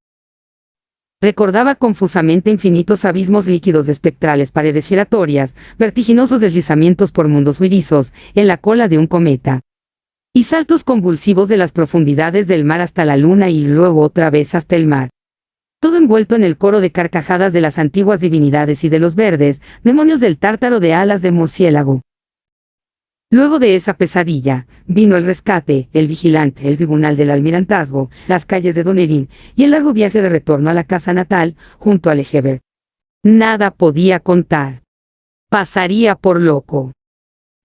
Recordaba confusamente infinitos abismos líquidos de espectrales paredes giratorias, vertiginosos deslizamientos por mundos huidizos, en la cola de un cometa. Y saltos convulsivos de las profundidades del mar hasta la luna y luego otra vez hasta el mar. Todo envuelto en el coro de carcajadas de las antiguas divinidades y de los verdes, demonios del tártaro de alas de murciélago. Luego de esa pesadilla, vino el rescate, el vigilante, el tribunal del almirantazgo, las calles de Donerin, y el largo viaje de retorno a la casa natal, junto a Legeber. Nada podía contar. Pasaría por loco.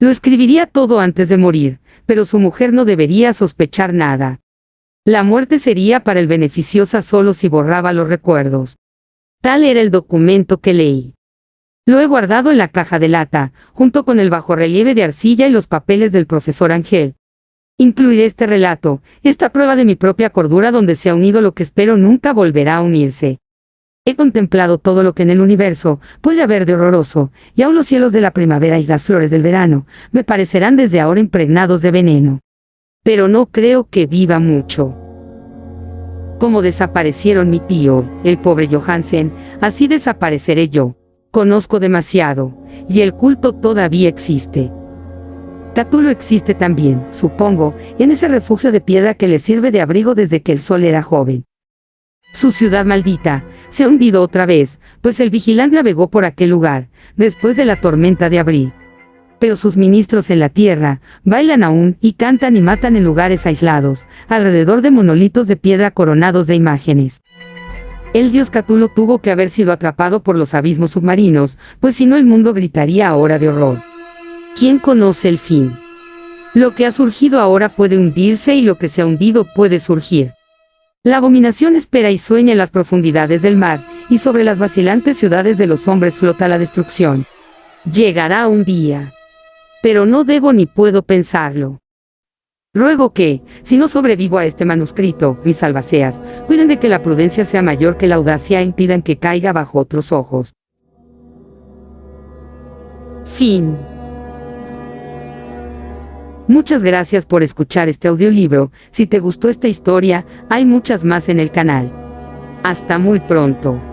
Lo escribiría todo antes de morir, pero su mujer no debería sospechar nada. La muerte sería para el beneficiosa solo si borraba los recuerdos. Tal era el documento que leí. Lo he guardado en la caja de lata, junto con el bajorrelieve de arcilla y los papeles del profesor Ángel. Incluiré este relato, esta prueba de mi propia cordura donde se ha unido lo que espero nunca volverá a unirse. He contemplado todo lo que en el universo puede haber de horroroso, y aún los cielos de la primavera y las flores del verano me parecerán desde ahora impregnados de veneno. Pero no creo que viva mucho. Como desaparecieron mi tío, el pobre Johansen, así desapareceré yo. Conozco demasiado, y el culto todavía existe. Cthulhu existe también, supongo, en ese refugio de piedra que le sirve de abrigo desde que el sol era joven. Su ciudad maldita se ha hundido otra vez, pues el vigilante navegó por aquel lugar, después de la tormenta de abril. Pero sus ministros en la tierra bailan aún y cantan y matan en lugares aislados, alrededor de monolitos de piedra coronados de imágenes. El dios Catulo tuvo que haber sido atrapado por los abismos submarinos, pues si no el mundo gritaría ahora de horror. ¿Quién conoce el fin? Lo que ha surgido ahora puede hundirse y lo que se ha hundido puede surgir. La abominación espera y sueña en las profundidades del mar, y sobre las vacilantes ciudades de los hombres flota la destrucción. Llegará un día. Pero no debo ni puedo pensarlo. Ruego que, si no sobrevivo a este manuscrito, mis albaceas, cuiden de que la prudencia sea mayor que la audacia e impidan que caiga bajo otros ojos. Fin. Muchas gracias por escuchar este audiolibro. Si te gustó esta historia, hay muchas más en el canal. Hasta muy pronto.